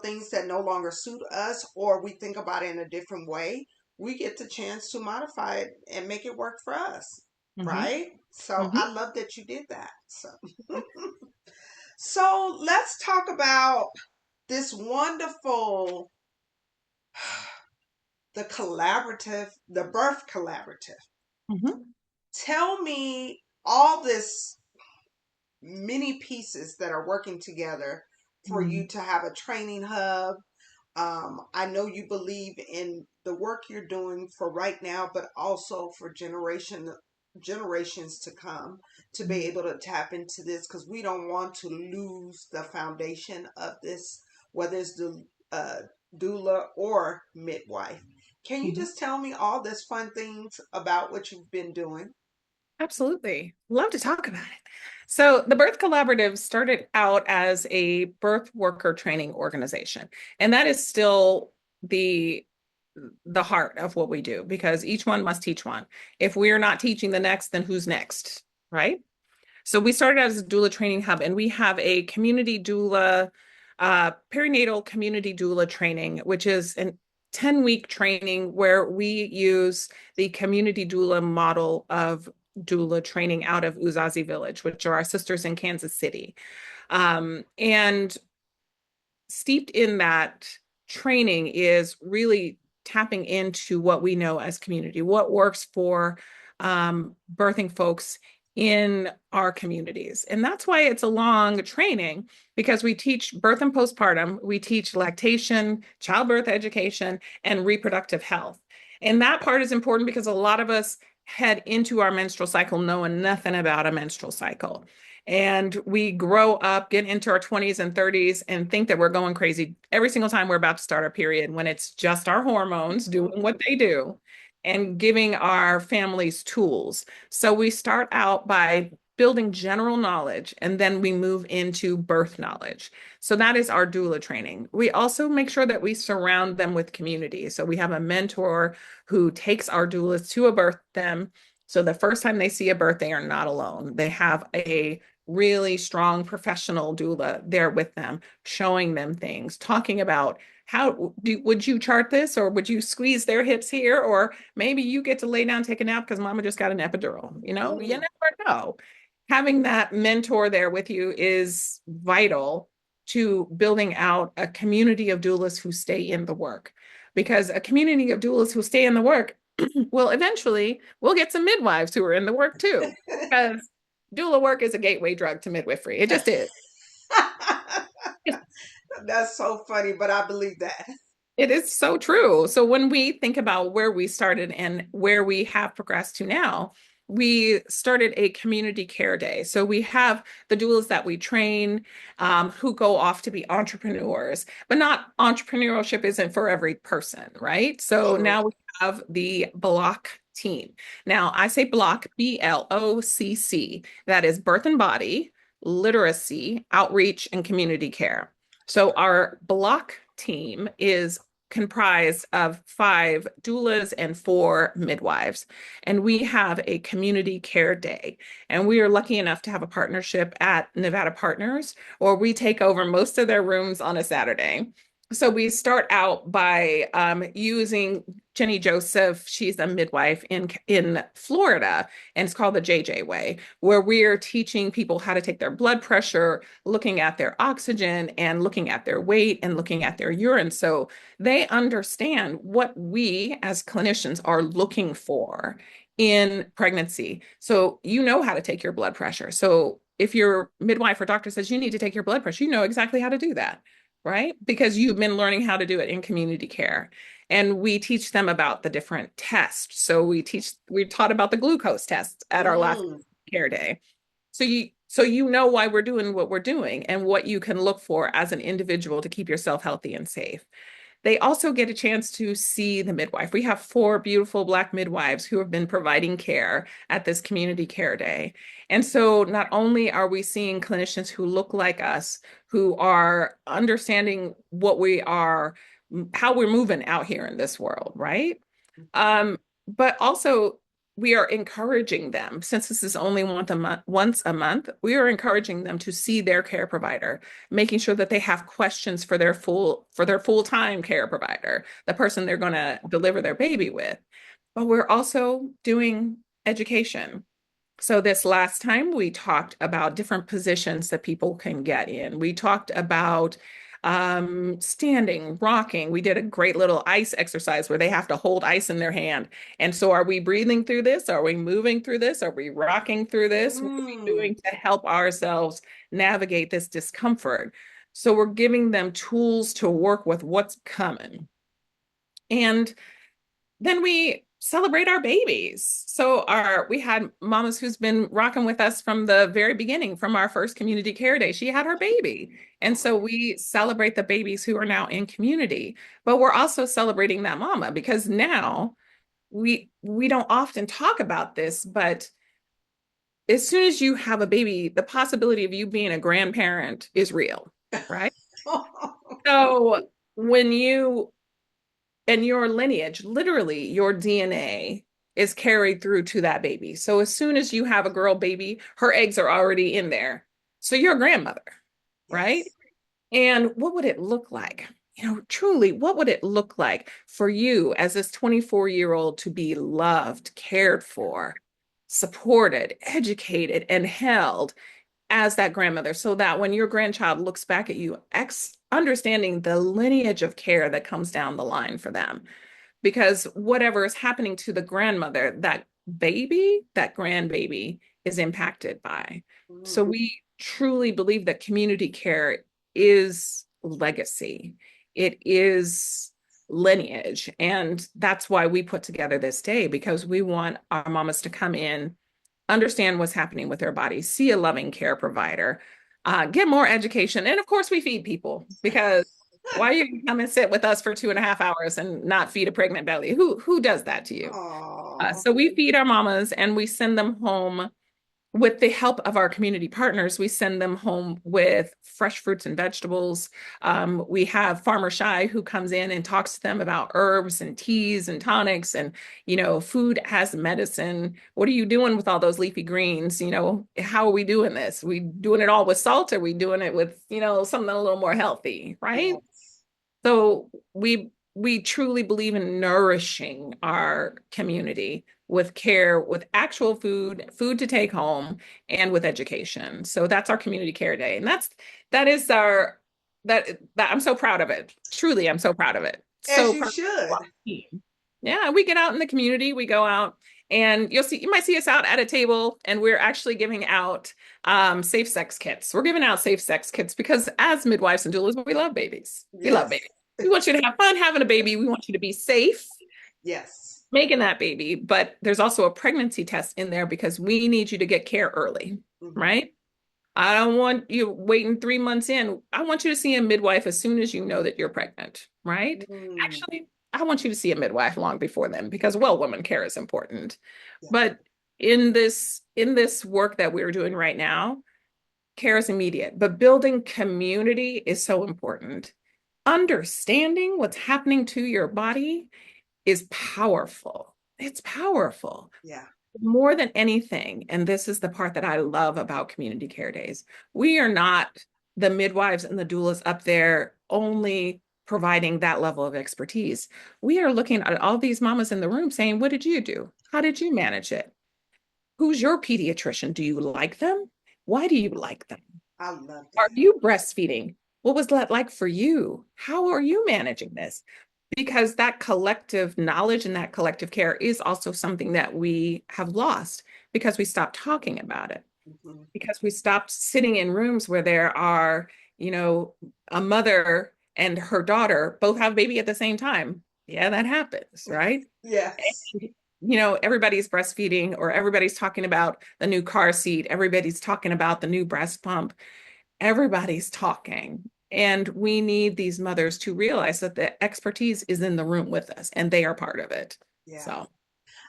Things that no longer suit us, or we think about it in a different way. We get the chance to modify it and make it work for us, hmm right? So hmm I love that you did that. So let's talk about this wonderful, the birth collaborative. hmm Tell me all this many pieces that are working together for you hmm to have a training hub. I know you believe in the work you're doing for right now, but also for generations to come, to be able to tap into this, because we don't want to lose the foundation of this, whether it's the doula or midwife. Can you hmm just tell me all this fun things about what you've been doing? Absolutely. Love to talk about it. So, the Birth Collaborative started out as a birth worker training organization, and that is still the the heart of what we do, because each one must teach one. If we're not teaching the next, then who's next, right? So we started as a doula training hub, and we have a community doula, perinatal community doula training, which is a 10-week training where we use the community doula model of doula training out of Uzazi Village, which are our sisters in Kansas City. And steeped in that training is really tapping into what we know as community, what works for birthing folks in our communities. And that's why it's a long training, because we teach birth and postpartum, we teach lactation, childbirth education, and reproductive health. And that part is important because a lot of us head into our menstrual cycle knowing nothing about a menstrual cycle. And we grow up, get into our 20s and 30s, and think that we're going crazy every single time we're about to start our period, when it's just our hormones doing what they do and giving our families tools. So we start out by building general knowledge, and then we move into birth knowledge. So that is our doula training. We also make sure that we surround them with community. So we have a mentor who takes our doulas to a birth them, So the first time they see a birth, they are not alone. They have a really strong professional doula there with them, showing them things, talking about would you chart this, or would you squeeze their hips here, or maybe you get to lay down, take a nap because mama just got an epidural. You Mm. never know. Having that mentor there with you is vital to building out a community of doulas who stay in the work, because a community of doulas who stay in the work well, eventually we'll get some midwives who are in the work too, because doula work is a gateway drug to midwifery. It just is. That's so funny, but I believe that. It is so true. So when we think about where we started and where we have progressed to now, we started a community care day. So we have the doulas that we train, who go off to be entrepreneurs, but not entrepreneurship isn't for every person, right? So True. now we have the block team. Now I say block, BLOCC. That is birth and body, literacy, outreach, and community care. So our block team is comprised of 5 doulas and 4 midwives. And we have a community care day. And we are lucky enough to have a partnership at Nevada Partners, or we take over most of their rooms on a Saturday. So we start out by using Jenny Joseph. She's a midwife in Florida, and it's called the JJ Way, where we're teaching people how to take their blood pressure, looking at their oxygen, and looking at their weight, and looking at their urine. So they understand what we as clinicians are looking for in pregnancy. So you know how to take your blood pressure. So if your midwife or doctor says you need to take your blood pressure, you know exactly how to do that, right? Because you've been learning how to do it in community care. And we teach them about the different tests. So we taught about the glucose test at our last Mm. care day. So you know why we're doing what we're doing and what you can look for as an individual to keep yourself healthy and safe. They also get a chance to see the midwife. We have 4 beautiful Black midwives who have been providing care at this community care day. And so not only are we seeing clinicians who look like us, who are understanding what we are, how we're moving out here in this world, right? But also we are encouraging them, since this is only once a month, we are encouraging them to see their care provider, making sure that they have questions for their full-time care provider, the person they're going to deliver their baby with. But we're also doing education. So this last time we talked about different positions that people can get in. We talked about standing, rocking. We did a great little ice exercise where they have to hold ice in their hand. And so are we breathing through this? Are we moving through this? Are we rocking through this? What are we Mm. doing to help ourselves navigate this discomfort? So we're giving them tools to work with what's coming. And then we celebrate our babies. So we had mamas who's been rocking with us from the very beginning, from our first community care day. She had her baby. And so we celebrate the babies who are now in community, but we're also celebrating that mama, because now we don't often talk about this, but as soon as you have a baby, the possibility of you being a grandparent is real, right? So when you and your lineage, literally your DNA is carried through to that baby. So as soon as you have a girl baby, her eggs are already in there. So you're a grandmother, right? Yes. And what would it look like? Truly, what would it look like for you as this 24-year-old to be loved, cared for, supported, educated, and held as that grandmother, so that when your grandchild looks back at you, understanding the lineage of care that comes down the line for them, because whatever is happening to the grandmother, that baby, that grandbaby is impacted by. So Mm. we truly believe that community care is legacy. It is lineage. And that's why we put together this day, because we want our mamas to come in, understand what's happening with their bodies, see a loving care provider, get more education. And of course, we feed people, because why you come and sit with us for 2.5 hours and not feed a pregnant belly? Who does that to you? Oh. So we feed our mamas and we send them home with the help of our community partners, we send them home with fresh fruits and vegetables. We have Farmer Shy who comes in and talks to them about herbs and teas and tonics and, food as medicine. What are you doing with all those leafy greens? How are we doing this? We doing it all with salt? Or are we doing it with, something a little more healthy, right? Yes. So we truly believe in nourishing our community with care, with actual food to take home, and with education. So that's our community care day. And that is our that I'm so proud of it. Truly, I'm so proud of it. As So you proud of should. our team. Yeah, we get out in the community, we go out and you might see us out at a table and we're actually giving out safe sex kits. We're giving out safe sex kits because as midwives and doulas, we love babies. We love Yes. babies. We want you to have fun having a baby. We want you to be safe Yes. making that baby. But there's also a pregnancy test in there because we need you to get care early, Hmm. right? I don't want you waiting 3 months in. I want you to see a midwife as soon as you know that you're pregnant, right? Mm. Actually, I want you to see a midwife long before then because woman care is important. Yeah. But in this work that we're doing right now, care is immediate, but building community is so important. Understanding what's happening to your body is powerful. It's powerful Yeah. more than anything. And this is the part that I love about community care days. We are not the midwives and the doulas up there only providing that level of expertise. We are looking at all these mamas in the room saying, what did you do? How did you manage it? Who's your pediatrician? Do you like them? Why do you like them? I love Are that. you breastfeeding? What was that like for you? How are you managing this? Because that collective knowledge and that collective care is also something that we have lost because we stopped talking about it, Hmm. because we stopped sitting in rooms where there are, a mother and her daughter both have a baby at the same time. Yeah, that happens, right? Yes. And, everybody's breastfeeding or everybody's talking about the new car seat, everybody's talking about the new breast pump, everybody's talking. And we need these mothers to realize that the expertise is in the room with us and they are part of it. Yeah. So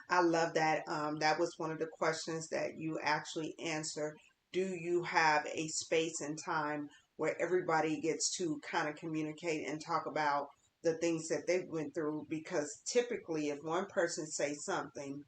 I love that. That was one of the questions that you actually answered. Do you have a space and time where everybody gets to kind of communicate and talk about the things that they went through? Because typically, if one person says something,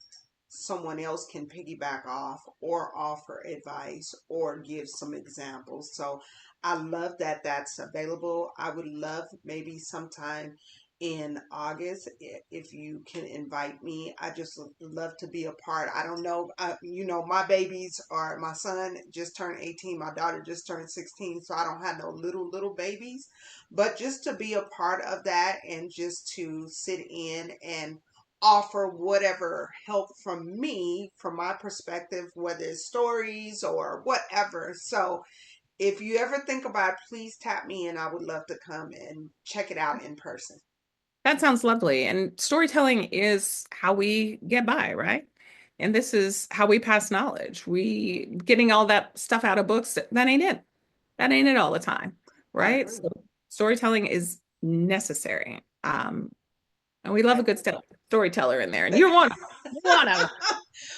someone else can piggyback off or offer advice or give some examples. So I love that that's available. I would love maybe sometime in August if you can invite me. I just love to be a part. I don't know, my babies are my son just turned 18, my daughter just turned 16, so I don't have no little babies, but just to be a part of that and just to sit in and offer whatever help from me, from my perspective, whether it's stories or whatever. So if you ever think about it, please tap me and I would love to come and check it out in person. that sounds lovely. And storytelling is how we get by, right? And this is how we pass knowledge. We getting all that stuff out of books, that ain't it. That ain't it all the time, I right? agree. So storytelling is necessary. And we love I a good agree. storyteller in there. And you're one of them. You're one of them.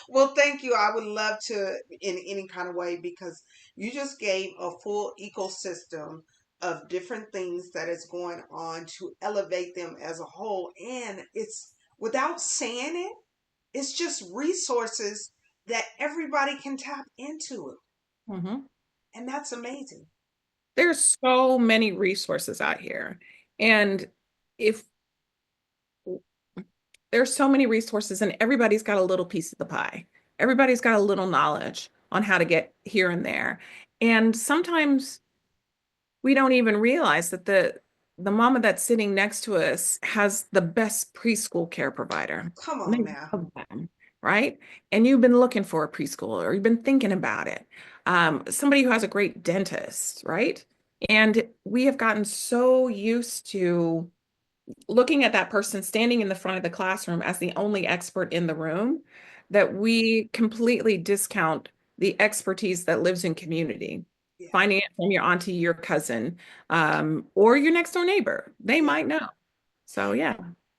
Well, thank you. I would love to in any kind of way because you just gave a full ecosystem of different things that is going on to elevate them as a whole. And it's without saying it, it's just resources that everybody can tap into it. Mhm. And that's amazing. There's so many resources out here. And if there's so many resources and everybody's got a little piece of the pie, everybody's got a little knowledge on how to get here and there. And sometimes we don't even realize that the mama that's sitting next to us has the best preschool care provider. Come And on they now. love them, right? And you've been looking for a preschool or you've been thinking about it. Somebody who has a great dentist, right? And we have gotten so used to looking at that person standing in the front of the classroom as the only expert in the room that we completely discount the expertise that lives in community. Yeah. Finding it from your auntie, your cousin, or your next door neighbor. They Yeah. might know. So yeah.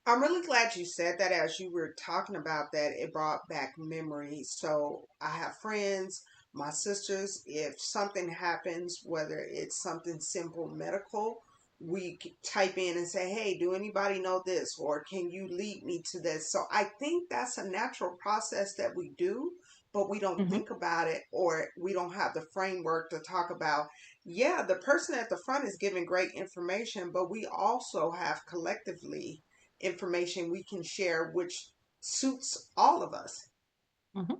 I'm really glad you said that. As you were talking about that, it brought back memories. So I have friends. My sisters, if something happens, whether it's something simple medical, we type in and say, hey, do anybody know this? Or can you lead me to this? So I think that's a natural process that we do, but we don't Hmm. think about it, or we don't have the framework to talk about. Yeah, the person at the front is giving great information, but we also have collectively information we can share, which suits all of us. Hmm.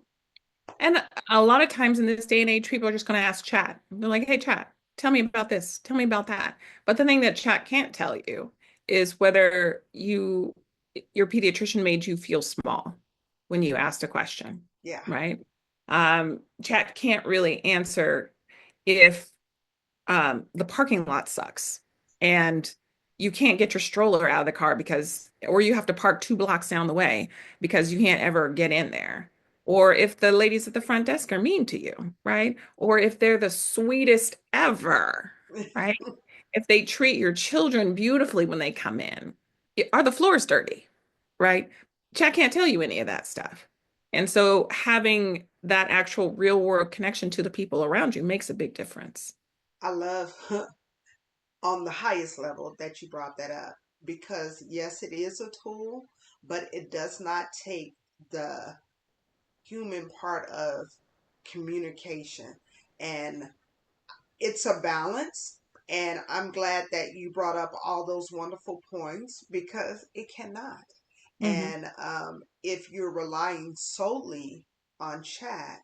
And a lot of times in this day and age, people are just going to ask chat. They're like, hey, chat, tell me about this, tell me about that. But the thing that chat can't tell you is whether your pediatrician made you feel small when you asked a question, Yeah, right? Chat can't really answer if the parking lot sucks and you can't get your stroller out of the car because, or you have to park 2 blocks down the way because you can't ever get in there. Or if the ladies at the front desk are mean to you, right? Or if they're the sweetest ever, right? If they treat your children beautifully when they come in, are the floors dirty, right? Chat can't tell you any of that stuff. And so having that actual real world connection to the people around you makes a big difference. I love on the highest level that you brought that up, because yes, it is a tool, but it does not take the human part of communication. And it's a balance. And I'm glad that you brought up all those wonderful points, because it cannot. Hmm. And if you're relying solely on chat,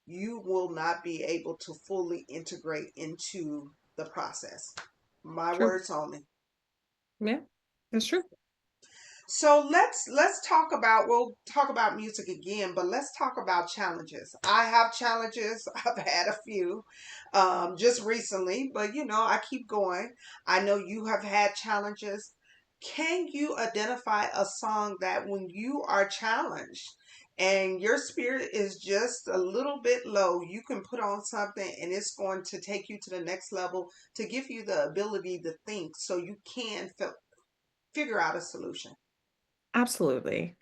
you will not be able to fully integrate into the process. My True. words only. Yeah, that's true. So let's talk about, we'll talk about music again, but let's talk about challenges. I have challenges. I've had a few just recently, but I keep going. I know you have had challenges. Can you identify a song that when you are challenged and your spirit is just a little bit low, you can put on something and it's going to take you to the next level, to give you the ability to think so you can figure out a solution? Absolutely.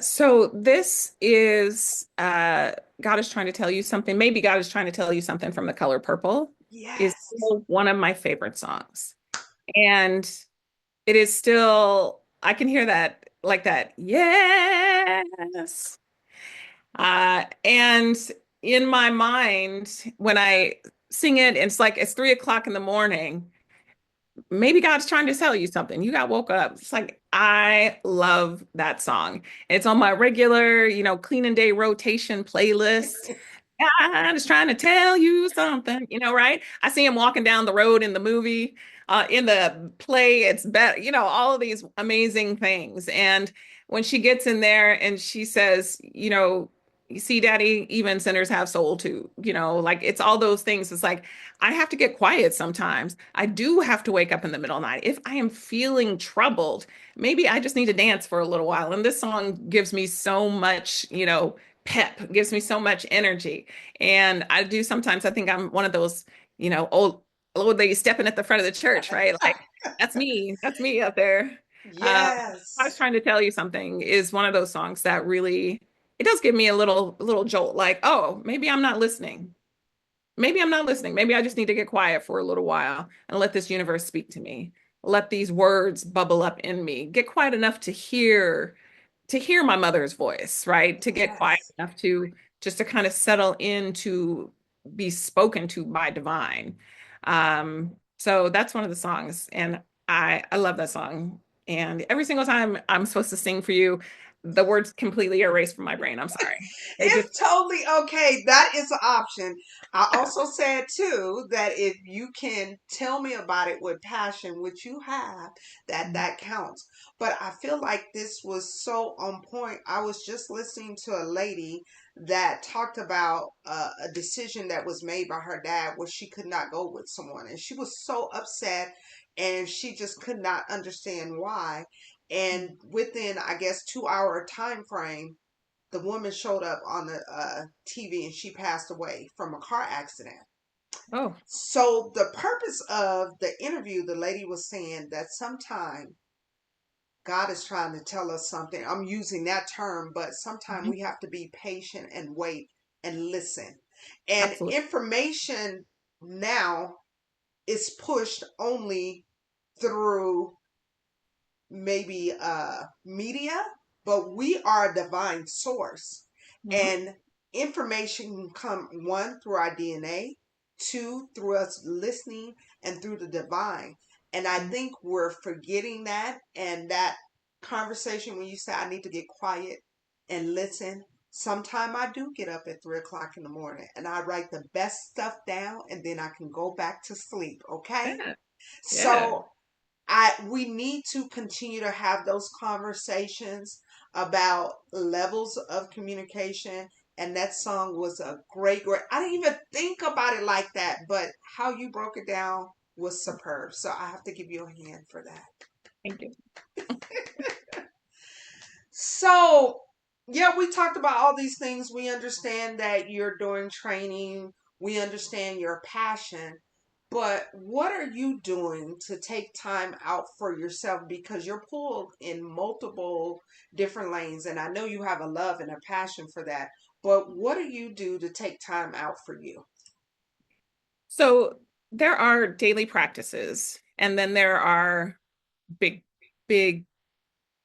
So this is God is trying to tell you something. Maybe God is trying to tell you something from The Color Purple is Yes. still one of my favorite songs. And it is still, I can hear that like that. Yes. And in my mind, when I sing it, it's like it's 3 o'clock in the morning. Maybe God's trying to tell you something. You got woke up. It's like, I love that song. It's on my regular, cleaning day rotation playlist. God is trying to tell you something, right? I see him walking down the road in the movie, in the play. It's better, all of these amazing things. And when she gets in there and she says, you see, Daddy, even sinners have soul too, like it's all those things. It's like, I have to get quiet sometimes. I do have to wake up in the middle of the night. If I am feeling troubled, maybe I just need to dance for a little while. And this song gives me so much, pep, gives me so much energy. And I do sometimes, I think I'm one of those, old ladies stepping at the front of the church, right? Like, that's me. That's me up there. Uh, I was Yes. trying to tell you something is one of those songs that really, it does give me a little jolt, like, oh, maybe I'm not listening. Maybe I'm not listening. Maybe I just need to get quiet for a little while and let this universe speak to me. Let these words bubble up in me. Get quiet enough to hear my mother's voice, right? To get quiet Yes. enough to just to kind of settle in to be spoken to by divine. So that's one of the songs, and I love that song. And every single time I'm supposed to sing for you, the words completely erased from my brain. I'm sorry. They just It's totally okay. That is an option. I also said too that if you can tell me about it with passion, which you have, that counts. But I feel like this was so on point. I was just listening to a lady that talked about a decision that was made by her dad where she could not go with someone, and she was so upset, and she just could not understand why. And within, I guess, 2 hour time frame, the woman showed up on the TV and she passed away from a car accident. oh. So the purpose of the interview, the lady was saying that sometime God is trying to tell us something. I'm using that term, but sometimes Mhm. we have to be patient and wait and listen. And Absolutely. information now is pushed only through maybe media, but we are a divine source. Mhm. And information can come one through our DNA, two through us listening, and through the divine. And I Mhm. think we're forgetting that. And that conversation when you say I need to get quiet and listen. Sometime I do get up at 3 o'clock in the morning and I write the best stuff down and then I can go back to sleep. Okay. Yeah. Yeah. So we need to continue to have those conversations about levels of communication. And that song was a great. I didn't even think about it like that, but how you broke it down was superb. So I have to give you a hand for that. Thank you. So, yeah, we talked about all these things. We understand that you're doing training, we understand your passion, but what are you doing to take time out for yourself? Because you're pulled in multiple different lanes, and I know you have a love and a passion for that. But what do you do to take time out for you? So there are daily practices, and then there are big, big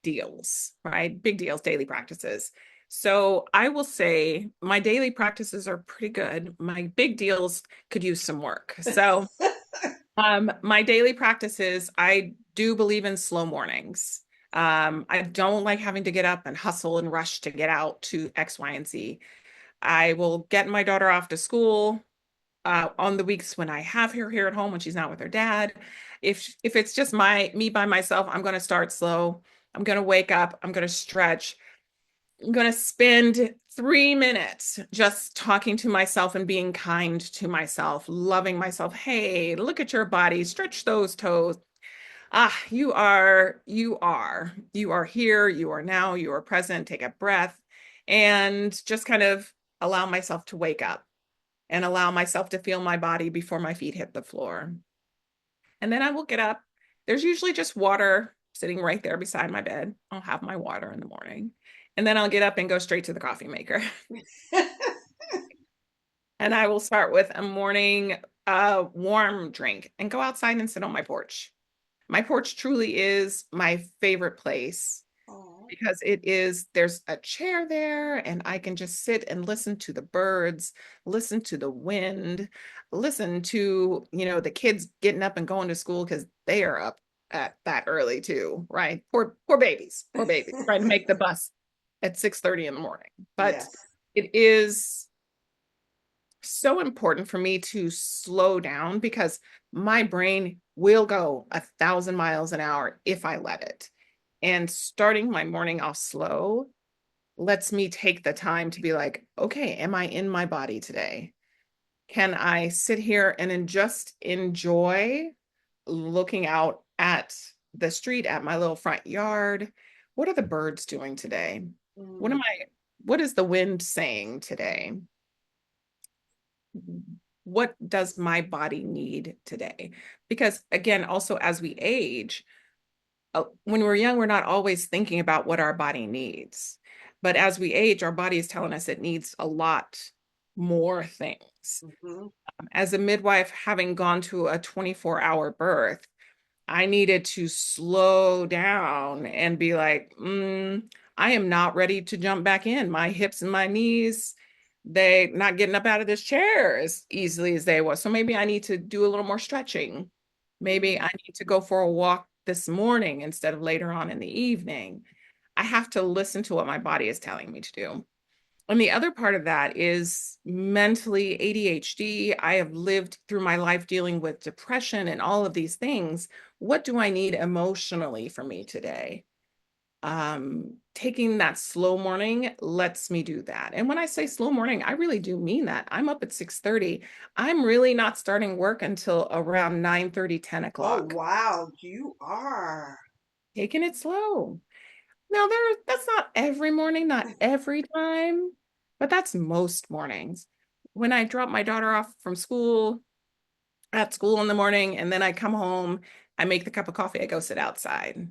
deals, right? Big deals, daily practices. So I will say my daily practices are pretty good. My big deals could use some work. So my daily practices, I do believe in slow mornings. I don't like having to get up and hustle and rush to get out to X, Y, and Z. I will get my daughter off to school on the weeks when I have her here at home when she's not with her dad. If it's just me by myself, I'm going to start slow. I'm going to wake up. I'm going to stretch. I'm going to spend 3 minutes just talking to myself and being kind to myself, loving myself. Hey, look at your body. Stretch those toes. Ah, you are here. You are now. You are present. Take a breath and just kind of allow myself to wake up and allow myself to feel my body before my feet hit the floor. And then I will get up. There's usually just water sitting right there beside my bed. I'll have my water in the morning. And then I'll get up and go straight to the coffee maker. And I will start with a morning warm drink and go outside and sit on my porch. My porch truly is my favorite place Oh, because there's a chair there and I can just sit and listen to the birds, listen to the wind, listen to, the kids getting up and going to school because they are up at that early too, right? Poor babies, trying to make the bus at 6:30 in the morning. But yes. it is so important for me to slow down because my brain will go 1,000 miles an hour if I let it. And starting my morning off slow lets me take the time to be like, okay, am I in my body today? Can I sit here and just enjoy looking out at the street, at my little front yard? What are the birds doing today? What am Mm, I, what is the wind saying today? What does my body need today? Because again, also as we age, when we're young, we're not always thinking about what our body needs. But as we age, our body is telling us it needs a lot more things. mhm, As a midwife, having gone to a 24-hour birth, I needed to slow down and be like, I am not ready to jump back in. My hips and my knees, they not getting up out of this chair as easily as they was. So maybe I need to do a little more stretching. Maybe mm, I need to go for a walk this morning instead of later on in the evening. I have to listen to what my body is telling me to do. And the other part of that is mentally ADHD. I have lived through my life dealing with depression and all of these things. What do I need emotionally for me today? Taking that slow morning lets me do that. And when I say slow morning, I really do mean that. I'm up at 6:30. I'm really not starting work until around 9:30, 10 oh, o'clock. wow, you are. Taking it slow. Now that's not every morning, not every time, but that's most mornings. When I drop my daughter off from school, at school in the morning, and then I come home, I make the cup of coffee, I go sit outside.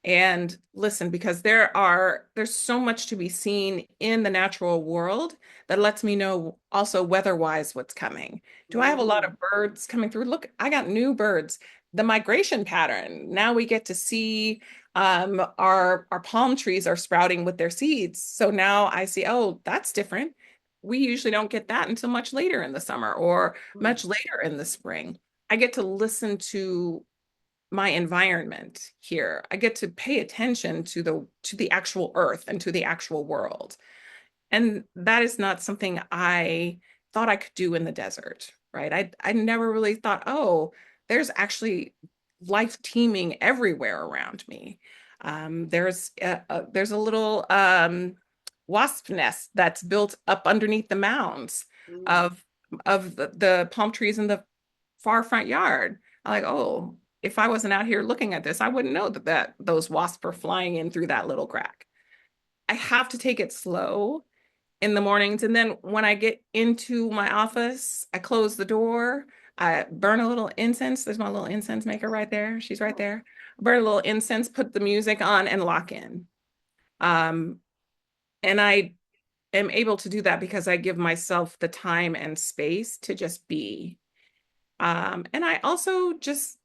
and listen, because there's so much to be seen in the natural world that lets me know also weather-wise what's coming. Do I have a lot Mm, of birds coming through? Look, I got new birds. The migration pattern. Now we get to see our palm trees are sprouting with their seeds. So now I see, oh, that's different. We usually don't get that until much later in the summer or mm, much later in the spring. I get to listen to my environment here. I get to pay attention to the actual earth and to the actual world. And that is not something I thought I could do in the desert, right? I never really thought, oh, there's actually life teeming everywhere around me. There's a little wasp nest that's built up underneath the mounds mm. of the palm trees in the far front yard. I'm like, oh, if I wasn't out here looking at this, I wouldn't know that those wasps are flying in through that little crack. I have to take it slow in the mornings. And then when I get into my office, I close the door. I burn a little incense. There's my little incense maker right there. She's right there. Burn a little incense, put the music on, and lock in. Um, and I am able to do that because I give myself the time and space to just be. And I also just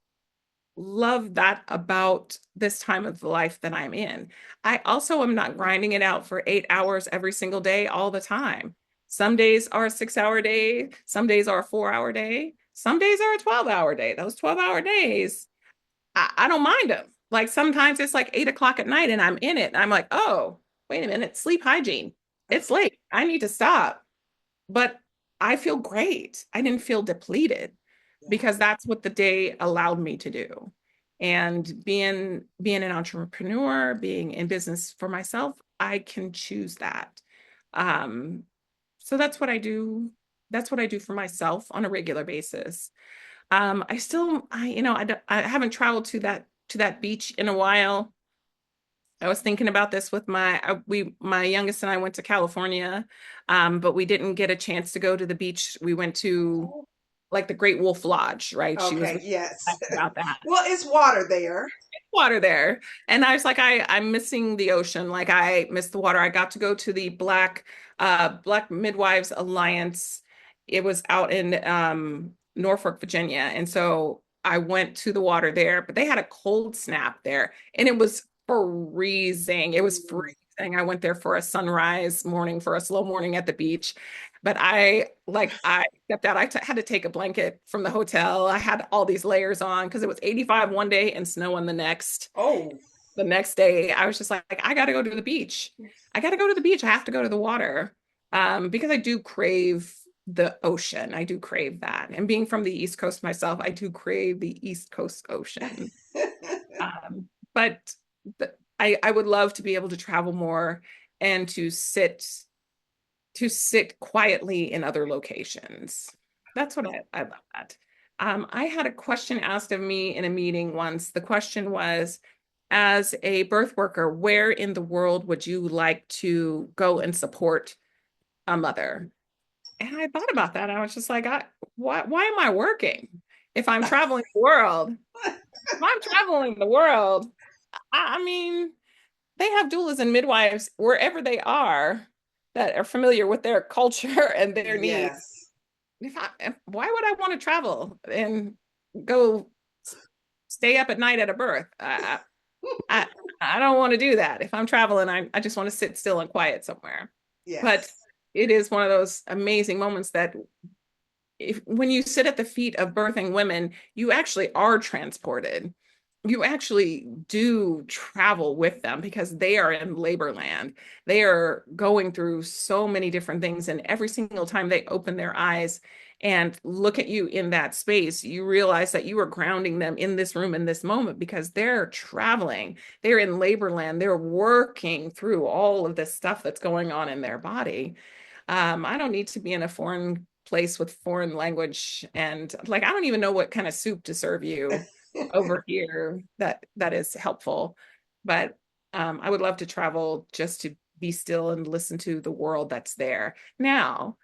love that about this time of life that I'm in. I also am not grinding it out for 8 hours every single day all the time. Some days are a 6 hour day, some days are a 4 hour day, some days are a 12 hour day. Those 12 hour days, I don't mind them. Like sometimes it's like 8 o'clock at night and I'm in it. And I'm like, oh, wait a minute, sleep hygiene. It's late. I need to stop. But I feel great. I didn't feel depleted Yeah. because that's what the day allowed me to do. And being an entrepreneur, being in business for myself, I can choose that. Um, so that's what I do. That's what I do for myself on a regular basis. I haven't traveled to that beach in a while. I was thinking about this with my youngest and I went to California, but we didn't get a chance to go to the beach. We went to like the Great Wolf Lodge, right? She was Okay, really yes. excited about that Well, it's water there. water there. And I was like, I'm missing the ocean. Like I missed the water. I got to go to the Black Midwives Alliance. It was out in Norfolk, Virginia. And so I went to the water there, but they had a cold snap there and it was freezing. It was Mm. freezing. I went there for a sunrise morning, for a slow morning at the beach. But I stepped out. Had to take a blanket from the hotel. I had all these layers on because it was 85 one day and snow on the next. Oh, The next day, I was just like, I got to go to the beach. I got to go to the beach. I have to go to the water because I do crave the ocean. I do crave that. And being from the East Coast myself, I do crave the East Coast ocean. But I would love to be able to travel more and to sit quietly in other locations. That's what I love that. I had a question asked of me in a meeting once. The question was, as a birth worker, where in the world would you like to go and support a mother? And I thought about that. I was just like, why am I working? If I'm traveling the world, if I'm traveling the world, I mean, they have doulas and midwives wherever they are that are familiar with their culture and their needs. yes. Why would I want to travel and go stay up at night at a birth? I, I don't want to do that. If I'm traveling, I just want to sit still and quiet somewhere. But Yes. it is one of those amazing moments that when you sit at the feet of birthing women, you actually are transported. You actually do travel with them because they are in labor land. They are going through so many different things. And every single time they open their eyes and look at you in that space, you realize that you are grounding them in this room in this moment because they're traveling. They're in labor land. They're working through all of this stuff that's going on in their body. I don't need to be in a foreign place with foreign language and like I don't even know what kind of soup to serve you over here that is helpful. But I would love to travel just to be still and listen to the world that's there. Now,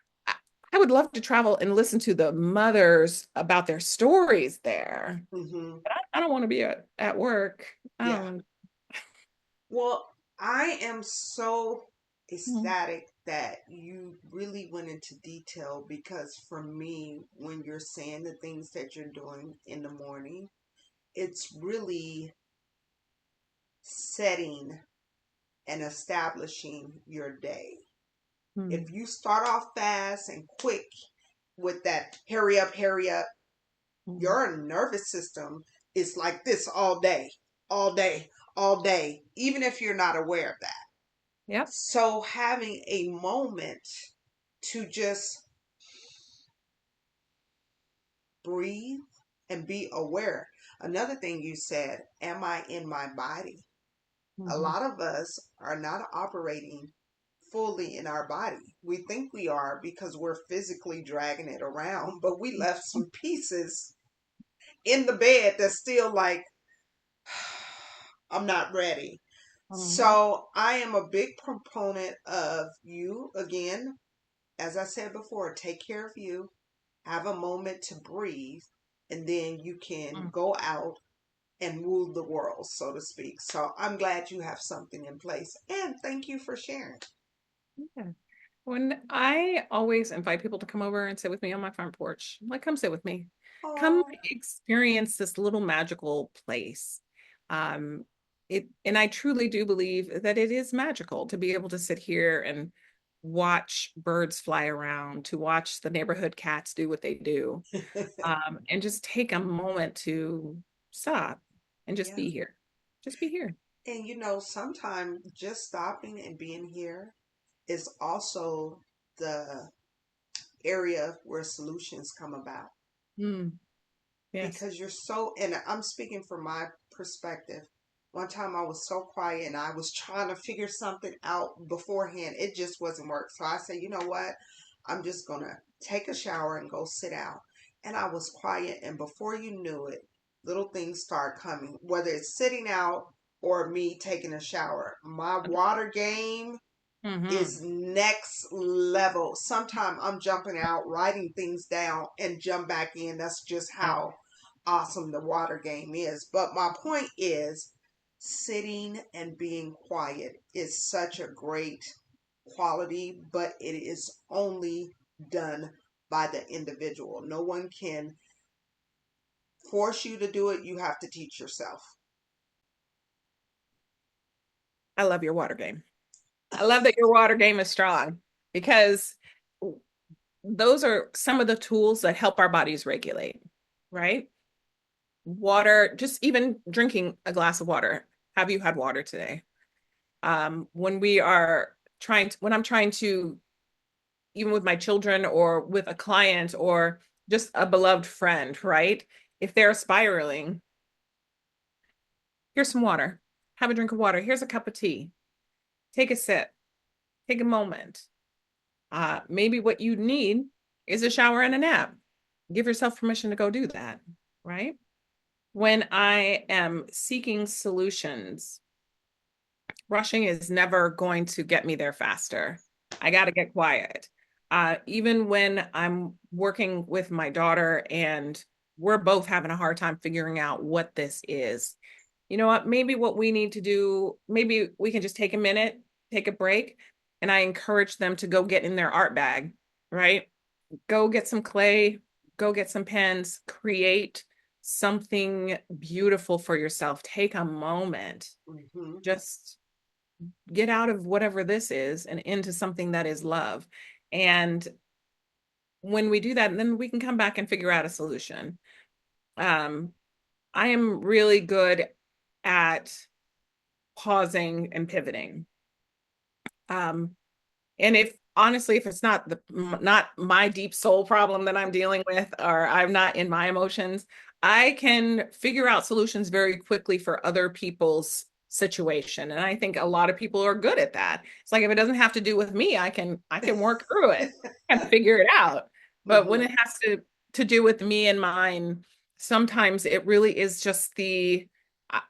I would love to travel and listen to the mothers about their stories there. Hmm. But I don't want to be at work. Yeah. Well, I am so Mhm. ecstatic that you really went into detail because for me, when you're saying the things that you're doing in the morning, it's really setting and establishing your day. If Mhm. you start off fast and quick with that hurry up, Mhm. your nervous system is like this all day, all day, all day, even if you're not aware of that. Yep. So having a moment to just breathe and be aware. Another thing you said, am I in my body? A Mhm. lot of us are not operating fully in our body. We think we are because we're physically dragging it around, but we left some pieces in the bed that's still like, I'm not ready. Mhm. So I am a big proponent of you, again, as I said before, take care of you, have a moment to breathe, and then you can Mhm. go out and rule the world, so to speak. So I'm glad you have something in place. And thank you for sharing. Yeah. When I always invite people to come over and sit with me on my front porch, like, come sit with me. Come Oh, experience this little magical place. Um, and I truly do believe that it is magical to be able to sit here and watch birds fly around, to watch the neighborhood cats do what they do, and just take a moment to stop and just yeah. be here. Just be here. And sometimes just stopping and being here is also the area where solutions come about Mm, yes. because you're so, and I'm speaking from my perspective. One time I was so quiet and I was trying to figure something out beforehand. It just wasn't work. So I said, you know what? I'm just going to take a shower and go sit out. And I was quiet. And before you knew it, little things start coming, whether it's sitting out or me taking a shower. My water game Mm-hmm. is next level. Sometimes I'm jumping out, writing things down, and jump back in. That's just how awesome the water game is. But my point is, sitting and being quiet is such a great quality, but it is only done by the individual. No one can force you to do it. You have to teach yourself. I love your water game. I love that your water game is strong because those are some of the tools that help our bodies regulate, right? Water, just even drinking a glass of water. Have you had water today? When we are when I'm trying to, even with my children or with a client or just a beloved friend, right? If they're spiraling, here's some water. Have a drink of water. Here's a cup of tea. Take a sip. Take a moment. Maybe what you need is a shower and a nap. Give yourself permission to go do that, right? When I am seeking solutions, rushing is never going to get me there faster. I got to get quiet. Even when I'm working with my daughter and we're both having a hard time figuring out what this is, you know what? Maybe what we need to do, maybe we can just take a minute, take a break, and I encourage them to go get in their art bag, right? Go get some clay, go get some pens, create something beautiful for yourself. Take a moment, Hmm. just get out of whatever this is and into something that is love. And when we do that, then we can come back and figure out a solution. Um, I am really good at pausing and pivoting. Um, And if honestly, if it's not my deep soul problem that I'm dealing with, or I'm not in my emotions, I can figure out solutions very quickly for other people's situation. And I think a lot of people are good at that. It's like if it doesn't have to do with me, I can work through it and figure it out. But when Hmm. it has to do with me and mine, sometimes it really is just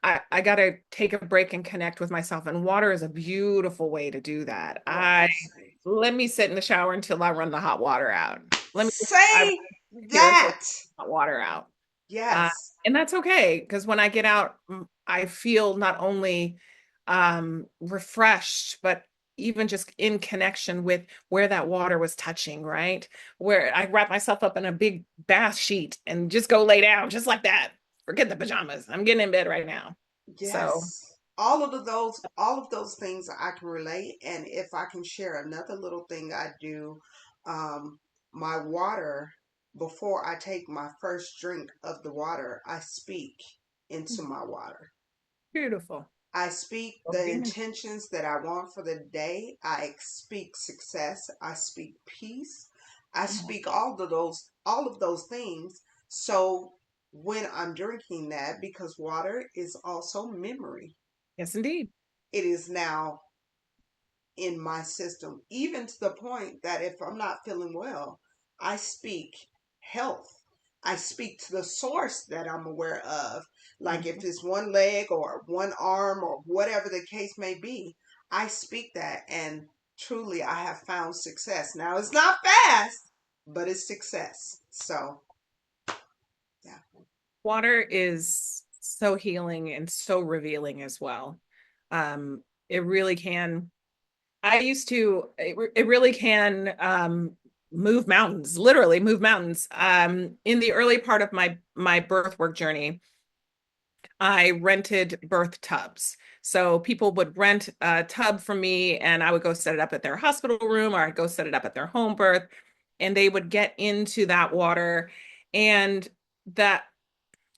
I got to take a break and connect with myself. And water is a beautiful way to do that. Oh, I absolutely. let me sit in the shower until I run the hot water out. I Say here until that. the hot water out. Uh, Yes. and that's okay because when I get out, I feel not only refreshed, but even just in connection with where that water was touching, right? Where I wrap myself up in a big bath sheet and just go lay down just like that. Forget the pajamas. I'm getting in bed right now. So Yes. All of those things I can relate. And if I can share another little thing I do, my water, before I take my first drink of the water, I speak into my water. beautiful. I speak the intentions that I want for the day. I speak success. I speak peace. I speak all of those things. So when I'm drinking that, because water is also memory, Yes, indeed. it is now in my system, even to the point that if I'm not feeling well, I speak health. I speak to the source that I'm aware of. Like if Mhm. it's one leg or one arm or whatever the case may be, I speak that. And truly, I have found success. Now, it's not fast, but it's success. So, yeah. Water is so healing and so revealing as well. It really can. I used to, it really can move mountains, literally move mountains. In the early part of my birth work journey, I rented birth tubs. So people would rent a tub from me and I would go set it up at their hospital room or I'd go set it up at their home birth and they would get into that water and that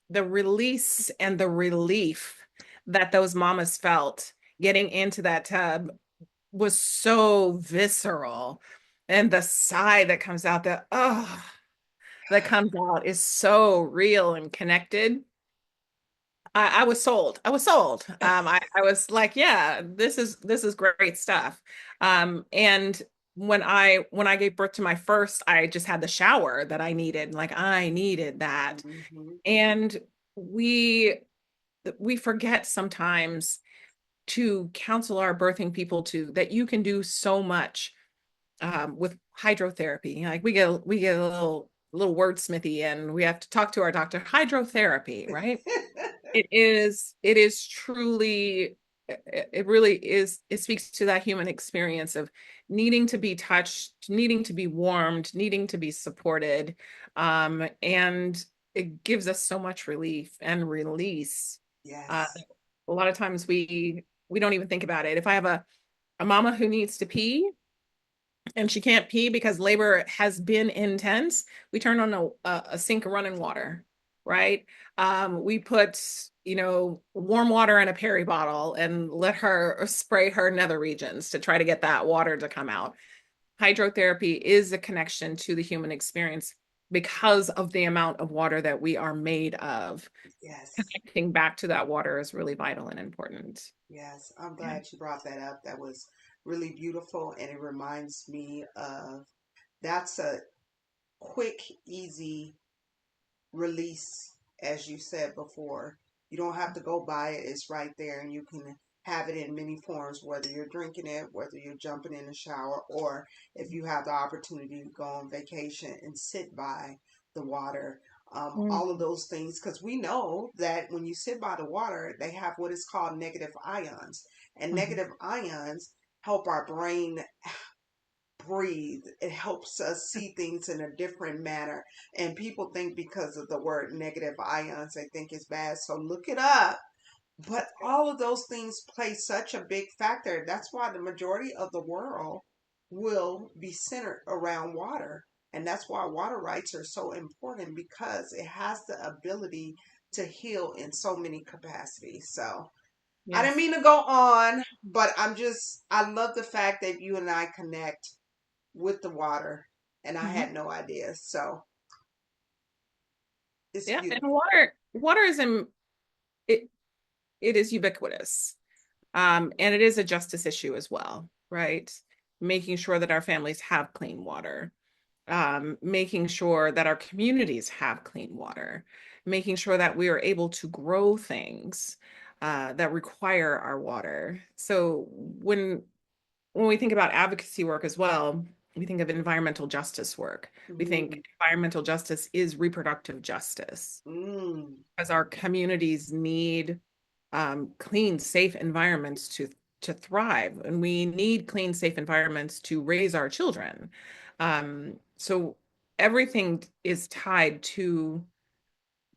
the release and the relief that those mamas felt getting into that tub was so visceral. And the sigh that comes out, that comes out is so real and connected. I was sold. I was sold. I was like, yeah, this is great stuff. And when I gave birth to my first, I just had the shower that I needed. Like I needed that. Hmm. And we we forget sometimes to counsel our birthing people to that you can do so much with hydrotherapy. Like we get a little wordsmithy and we have to talk to our doctor. Hydrotherapy, right? It is truly it really is it speaks to that human experience of needing to be touched, needing to be warmed, needing to be supported. And it gives us so much relief and release. Uh, Yes. a lot of times we don't even think about it. If I have a mama who needs to pee and she can't pee because labor has been intense, we turn on a sink of running water, right? We put, warm water in a peri bottle and let her spray her nether regions to try to get that water to come out. Hydrotherapy is a connection to the human experience because of the amount of water that we are made of. Yes. Connecting back to that water is really vital and important. Yes. I'm Yeah. glad you brought that up. That was really beautiful. And it reminds me of that's a quick, easy release, as you said before. You don't have to go buy it, it's right there, and you can have it in many forms, whether you're drinking it, whether you're jumping in the shower, or if you have the opportunity to go on vacation and sit by the water. All of Mhm. those things, because we know that when you sit by the water, they have what is called negative ions, and Mhm. negative ions help our brain breathe. It helps us see things in a different manner. And people think because of the word negative ions, they think it's bad. So look it up. But That's good. all of those things play such a big factor. That's why the majority of the world will be centered around water. And that's why water rights are so important because it has the ability to heal in so many capacities. So I didn't Yes. mean to go on, but I love the fact that you and I connect with the water, and I Mhm. had no idea. So it's Yeah, and beautiful. water is in it it is ubiquitous. And it is a justice issue as well, right? Making sure that our families have clean water, making sure that our communities have clean water, making sure that we are able to grow things that require our water. So when we think about advocacy work as well, we think of environmental justice work. We think Mm, environmental justice is reproductive justice mm, because our communities need clean, safe environments to thrive, and we need clean, safe environments to raise our children. So everything is tied to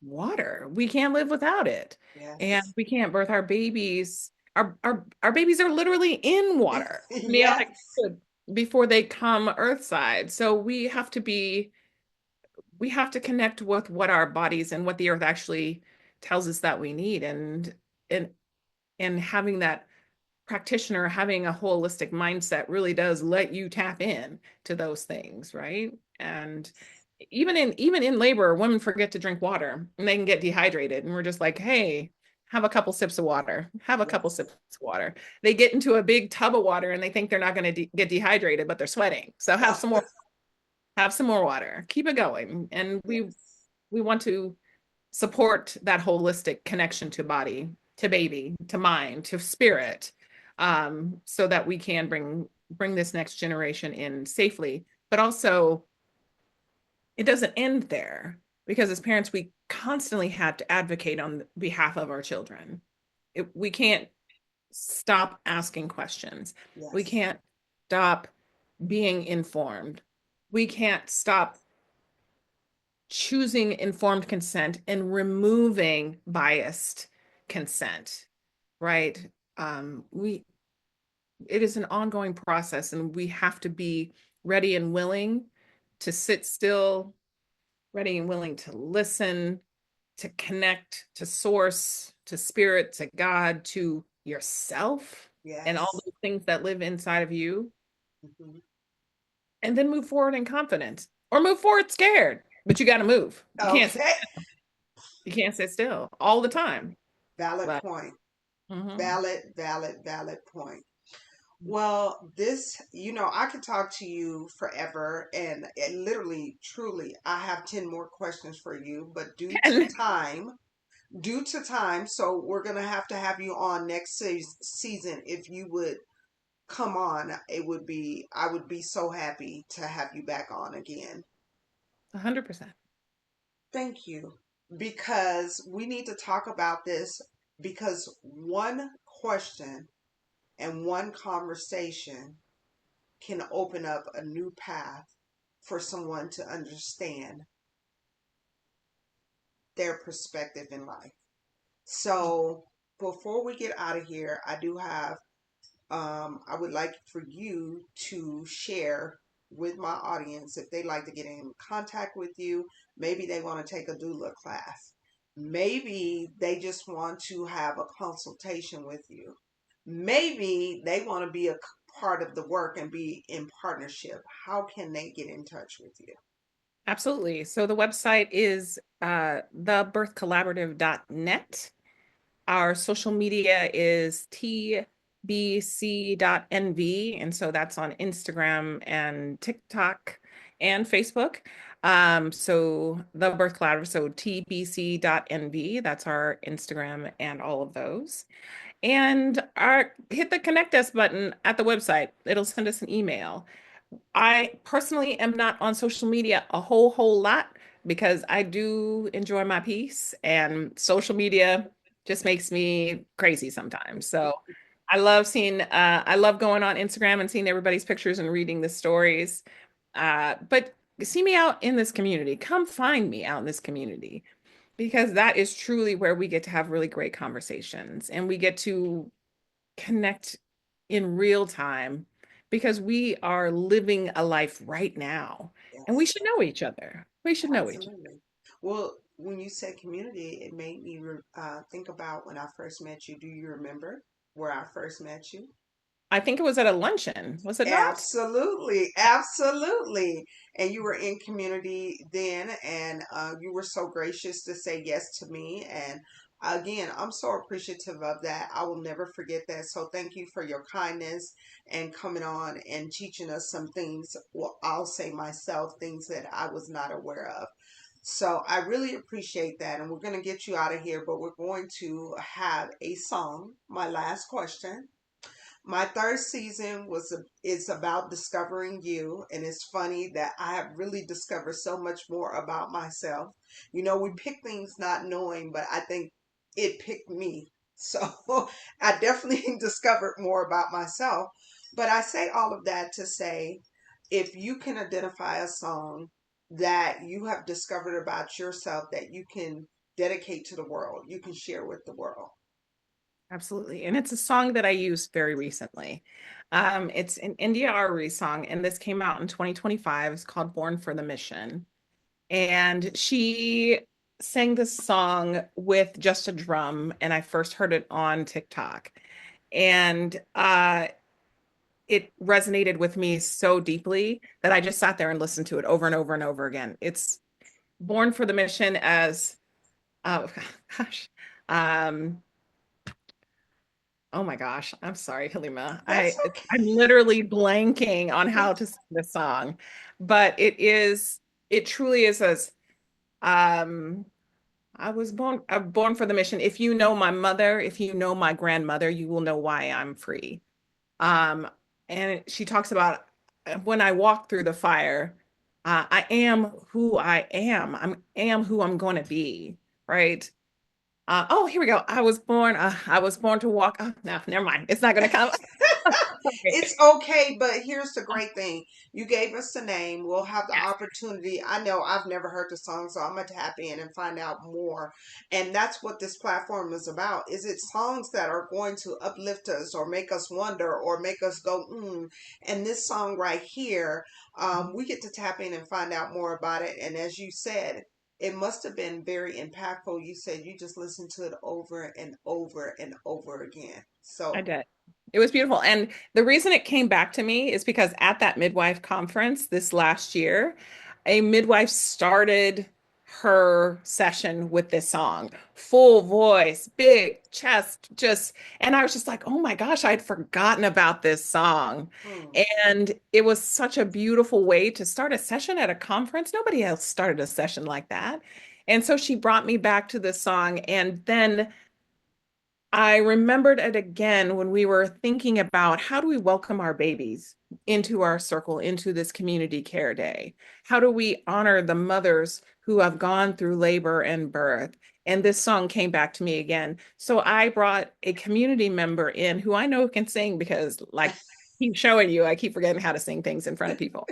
water. We can't live without it. And Yes. we can't birth our babies. Our babies are literally in water, amniotic Yes. fluid, before they come earthside. So we have to connect with what our bodies and what the earth actually tells us that we need. And and having that practitioner, having a holistic mindset really does let you tap in to those things, right? And even in labor, women forget to drink water and they can get dehydrated. And we're just like, hey, have a couple sips of water, have a couple Yes. sips of water. They get into a big tub of water and they think they're not going to get dehydrated, but they're sweating. So have some more water, keep it going. And Yes. we want to support that holistic connection to body, to baby, to mind, to spirit, so that we can bring this next generation in safely. But also, it doesn't end there, because as parents, we constantly have to advocate on behalf of our children. We can't stop asking questions. We Yes. can't stop being informed. We can't stop choosing informed consent and removing biased consent, right? We It is an ongoing process, and we have to be ready and willing to sit still, ready and willing to listen, to connect, to source, to spirit, to God, to yourself, and all Yes. those things that live inside of you, Mhm. and then move forward in confidence, or move forward scared. But you got to move. Okay. You can't sit still all the time. Valid But point. mhm. Valid point. Well, I could talk to you forever and literally, truly, I have 10 more questions for you, but And due to time, so we're going to have you on next season. If you would come on, I would be so happy to have you back on again. 100%. Thank you. Because we need to talk about this because one question and one conversation can open up a new path for someone to understand their perspective in life. So before we get out of here, I would like for you to share with my audience if they'd like to get in contact with you. Maybe they want to take a doula class. Maybe they just want to have a consultation with you. Maybe they want to be a part of the work and be in partnership. How can they get in touch with you? Absolutely. So the website is thebirthcollaborative.net. Our social media is tbc.nv. And so that's on Instagram and TikTok and Facebook. So the Birth Collaborative, so tbc.nv, that's our Instagram and all of those. And hit the connect us button at the website. It'll send us an email. I personally am not on social media a whole lot because I do enjoy my peace, and social media just makes me crazy sometimes. So I love going on Instagram and seeing everybody's pictures and reading the stories. But see me out in this community. Come find me out in this community, because that is truly where we get to have really great conversations, and we get to connect in real time, because we are living a life right now, and we Yes, should know each other. We should know each other. absolutely. Well, when you said community, it made me think about when I first met you. Do you remember where I first met you? I think it was at a luncheon, was it not? Absolutely, absolutely. And you were in community then, and you were so gracious to say yes to me. And again, I'm so appreciative of that. I will never forget that. So thank you for your kindness and coming on and teaching us some things. Well, I'll say myself, things that I was not aware of. So I really appreciate that. And we're going to get you out of here, but we're going to have a song. My last question. My third season is about discovering you, and it's funny that I have really discovered so much more about myself. We pick things not knowing, but I think it picked me. So I definitely discovered more about myself. But I say all of that to say, if you can identify a song that you have discovered about yourself that you can dedicate to the world, you can share with the world. Absolutely. And it's a song that I used very recently. It's an India Ari song, and this came out in 2025. It's called Born for the Mission. And she sang this song with just a drum, and I first heard it on TikTok. And it resonated with me so deeply that I just sat there and listened to it over and over and over again. It's Born for the Mission as, oh gosh, um, oh my gosh, I'm sorry, Halima. That's okay. I'm literally blanking on how to sing this song, but it truly is as um I'm born for the mission. If you know my mother, if you know my grandmother, you will know why I'm free. Um, and she talks about when I walk through the fire, I am who I am. Am who I'm going to be, right? Oh, here we go. I was born to walk. Oh, no, never mind. It's not going to come. It's okay, but here's the great thing. You gave us the name. We'll have the Yes, opportunity. I know I've never heard the song, so I'm gonna tap in and find out more. And that's what this platform is about. Is it songs that are going to uplift us or make us wonder or make us go, And this song right here, we get to tap in and find out more about it. And as you said, it must have been very impactful. You said you just listened to it over and over and over again. I So did. It was beautiful. And the reason it came back to me is because at that midwife conference this last year, a midwife started her session with this song, full voice, big chest, just, and I was just like, oh my gosh, I'd forgotten about this song. mm, And it was such a beautiful way to start a session at a conference. Nobody else started a session like that. And so she brought me back to this song. And then I remembered it again when we were thinking about how do we welcome our babies into our circle, into this community care day? How do we honor the mothers who have gone through labor and birth? And this song came back to me again. So I brought a community member in who I know can sing because, like, I keep showing you, I keep forgetting how to sing things in front of people.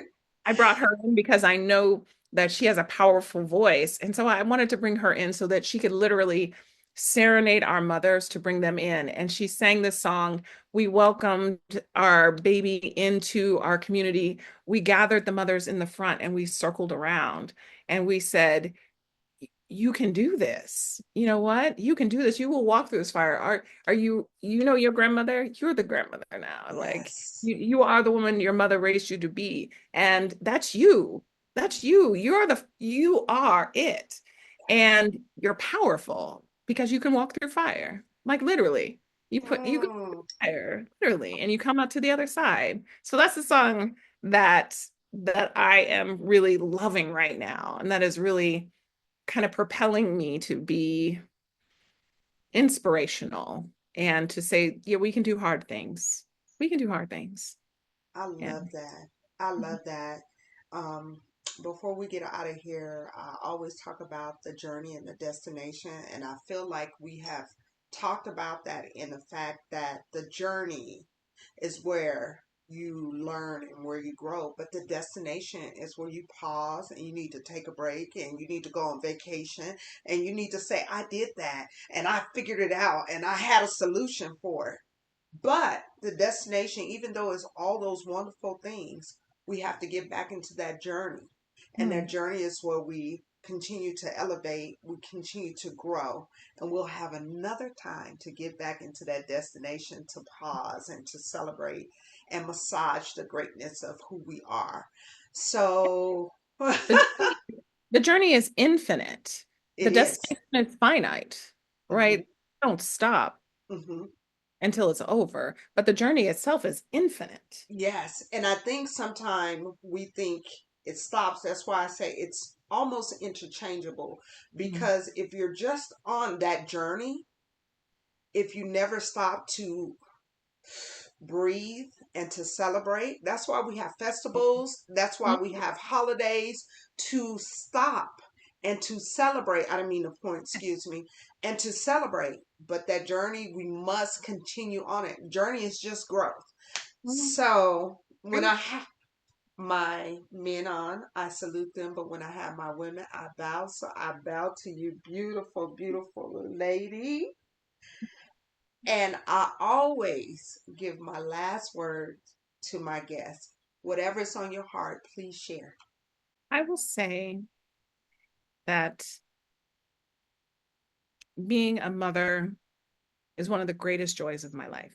I brought her in because I know that she has a powerful voice. And so I wanted to bring her in so that she could literally serenade our mothers to bring them in. And she sang this song. We welcomed our baby into our community. We gathered the mothers in the front and we circled around and we said, you can do this. You know what? You can do this. You will walk through this fire. Are you, you know, your grandmother? You're the grandmother now. Like yes. you are the woman your mother raised you to be. And that's you. That's you. You are it. And you're powerful because you can walk through fire. Like literally. You go through Mm, fire, literally, and you come out to the other side. So that's the song that I am really loving right now. And that is really kind of propelling me to be inspirational and to say, yeah, we can do hard things. We can do hard things. I Yeah. love that. I love that. Um, before we get out of here, I always talk about the journey and the destination. And I feel like we have talked about that in the fact that the journey is where you learn and where you grow, but the destination is where you pause and you need to take a break and you need to go on vacation and you need to say, I did that and I figured it out and I had a solution for it. But the destination, even though it's all those wonderful things, we have to get back into that journey. And that Hmm. journey is where we continue to elevate, we continue to grow, and we'll have another time to get back into that destination to pause and to celebrate and massage the greatness of who we are. So The, the journey is infinite. The it is. destination is finite, Hmm. right? Don't stop Hmm. until it's over, but the journey itself is infinite. Yes, and I think sometimes we think it stops. That's why I say it's almost interchangeable Mhm. because if you're just on that journey, if you never stop to breathe and to celebrate, that's why we have festivals, that's why we have holidays to stop and to celebrate. I don't mean to point, excuse me. and to celebrate. But that journey, we must continue on it. Journey is just growth. Mhm. So when Great. I have my men on, I salute them. But when I have my women, I bow. So I bow to you, beautiful, beautiful lady. And I always give my last words to my guests. Whatever's on your heart, please share. I will say that being a mother is one of the greatest joys of my life.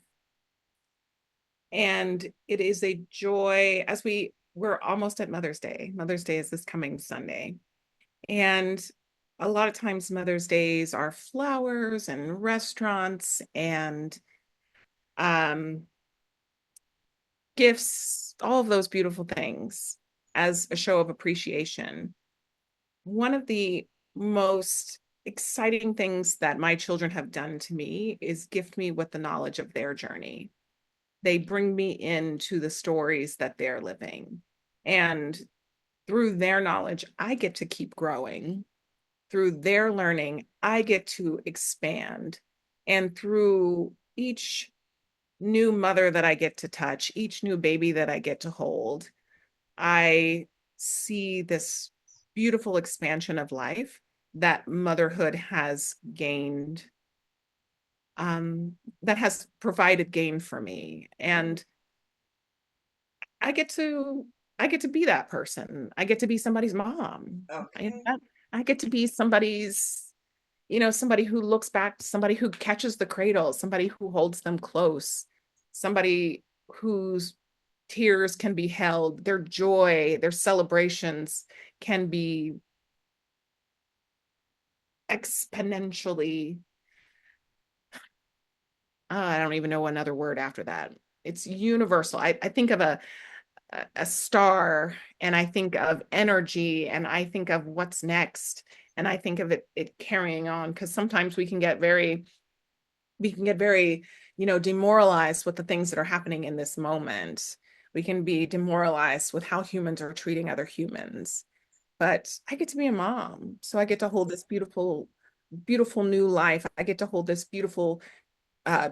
And it is a joy as we're almost at Mother's Day. Mother's Day is this coming Sunday. And a lot of times Mother's Days are flowers and restaurants and um, gifts, all of those beautiful things as a show of appreciation. One of the most exciting things that my children have done to me is gift me with the knowledge of their journey. They bring me into the stories that they're living. And through their knowledge, I get to keep growing. Through their learning, I get to expand. And through each new mother that I get to touch, each new baby that I get to hold, I see this beautiful expansion of life that motherhood has gained, that has provided gain for me. And I get to I get to be that person. I get to be somebody's mom. Okay. I get to be somebody who looks back, somebody who catches the cradle, somebody who holds them close, somebody whose tears can be held, their joy, their celebrations can be exponentially, I don't even know another word after that. It's universal. I think of a star and I think of energy and I think of what's next and I think of it carrying on because sometimes we can get very demoralized with the things that are happening in this moment. We can be demoralized with how humans are treating other humans. But I get to be a mom, so I get to hold this beautiful beautiful new life. I get to hold this beautiful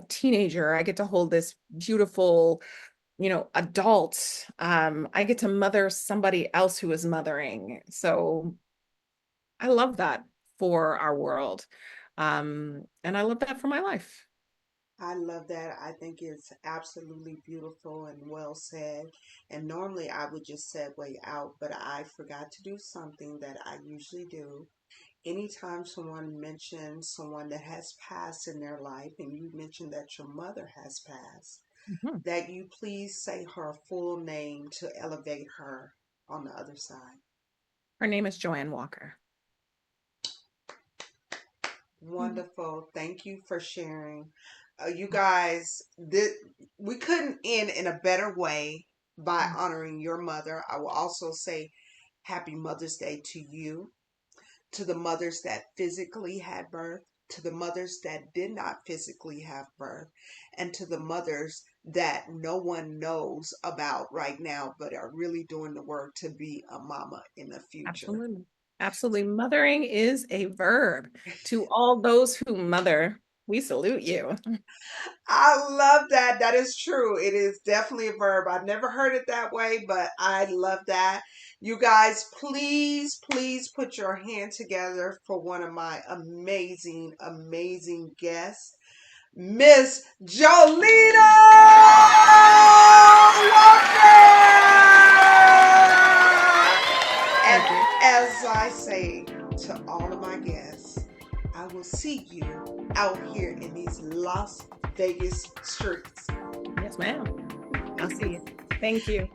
teenager. I get to hold this beautiful adult. I get to mother somebody else who is mothering. So I love that for our world. And I love that for my life. I love that. I think it's absolutely beautiful and well said. And normally I would just segue out, but I forgot to do something that I usually do. Anytime someone mentions someone that has passed in their life, and you mentioned that your mother has passed, Mhm. that you please say her full name to elevate her on the other side. Her name is Joanne Walker. Mhm. Wonderful. Thank you for sharing. You guys, we couldn't end in a better way by honoring your mother. I will also say Happy Mother's Day to you, to the mothers that physically had birth, to the mothers that did not physically have birth, and to the mothers that no one knows about right now but are really doing the work to be a mama in the future. Absolutely. Absolutely. Mothering is a verb. To all those who mother, we salute you. I love that. That is true. It is definitely a verb. I've never heard it that way, but I love that. You guys, please, please put your hand together for one of my amazing, amazing guests, Miss Jollina Walker. And Thank you. as I say to all of my guests, I will see you out here in these Las Vegas streets. Yes, ma'am. I'll see you. Thank you.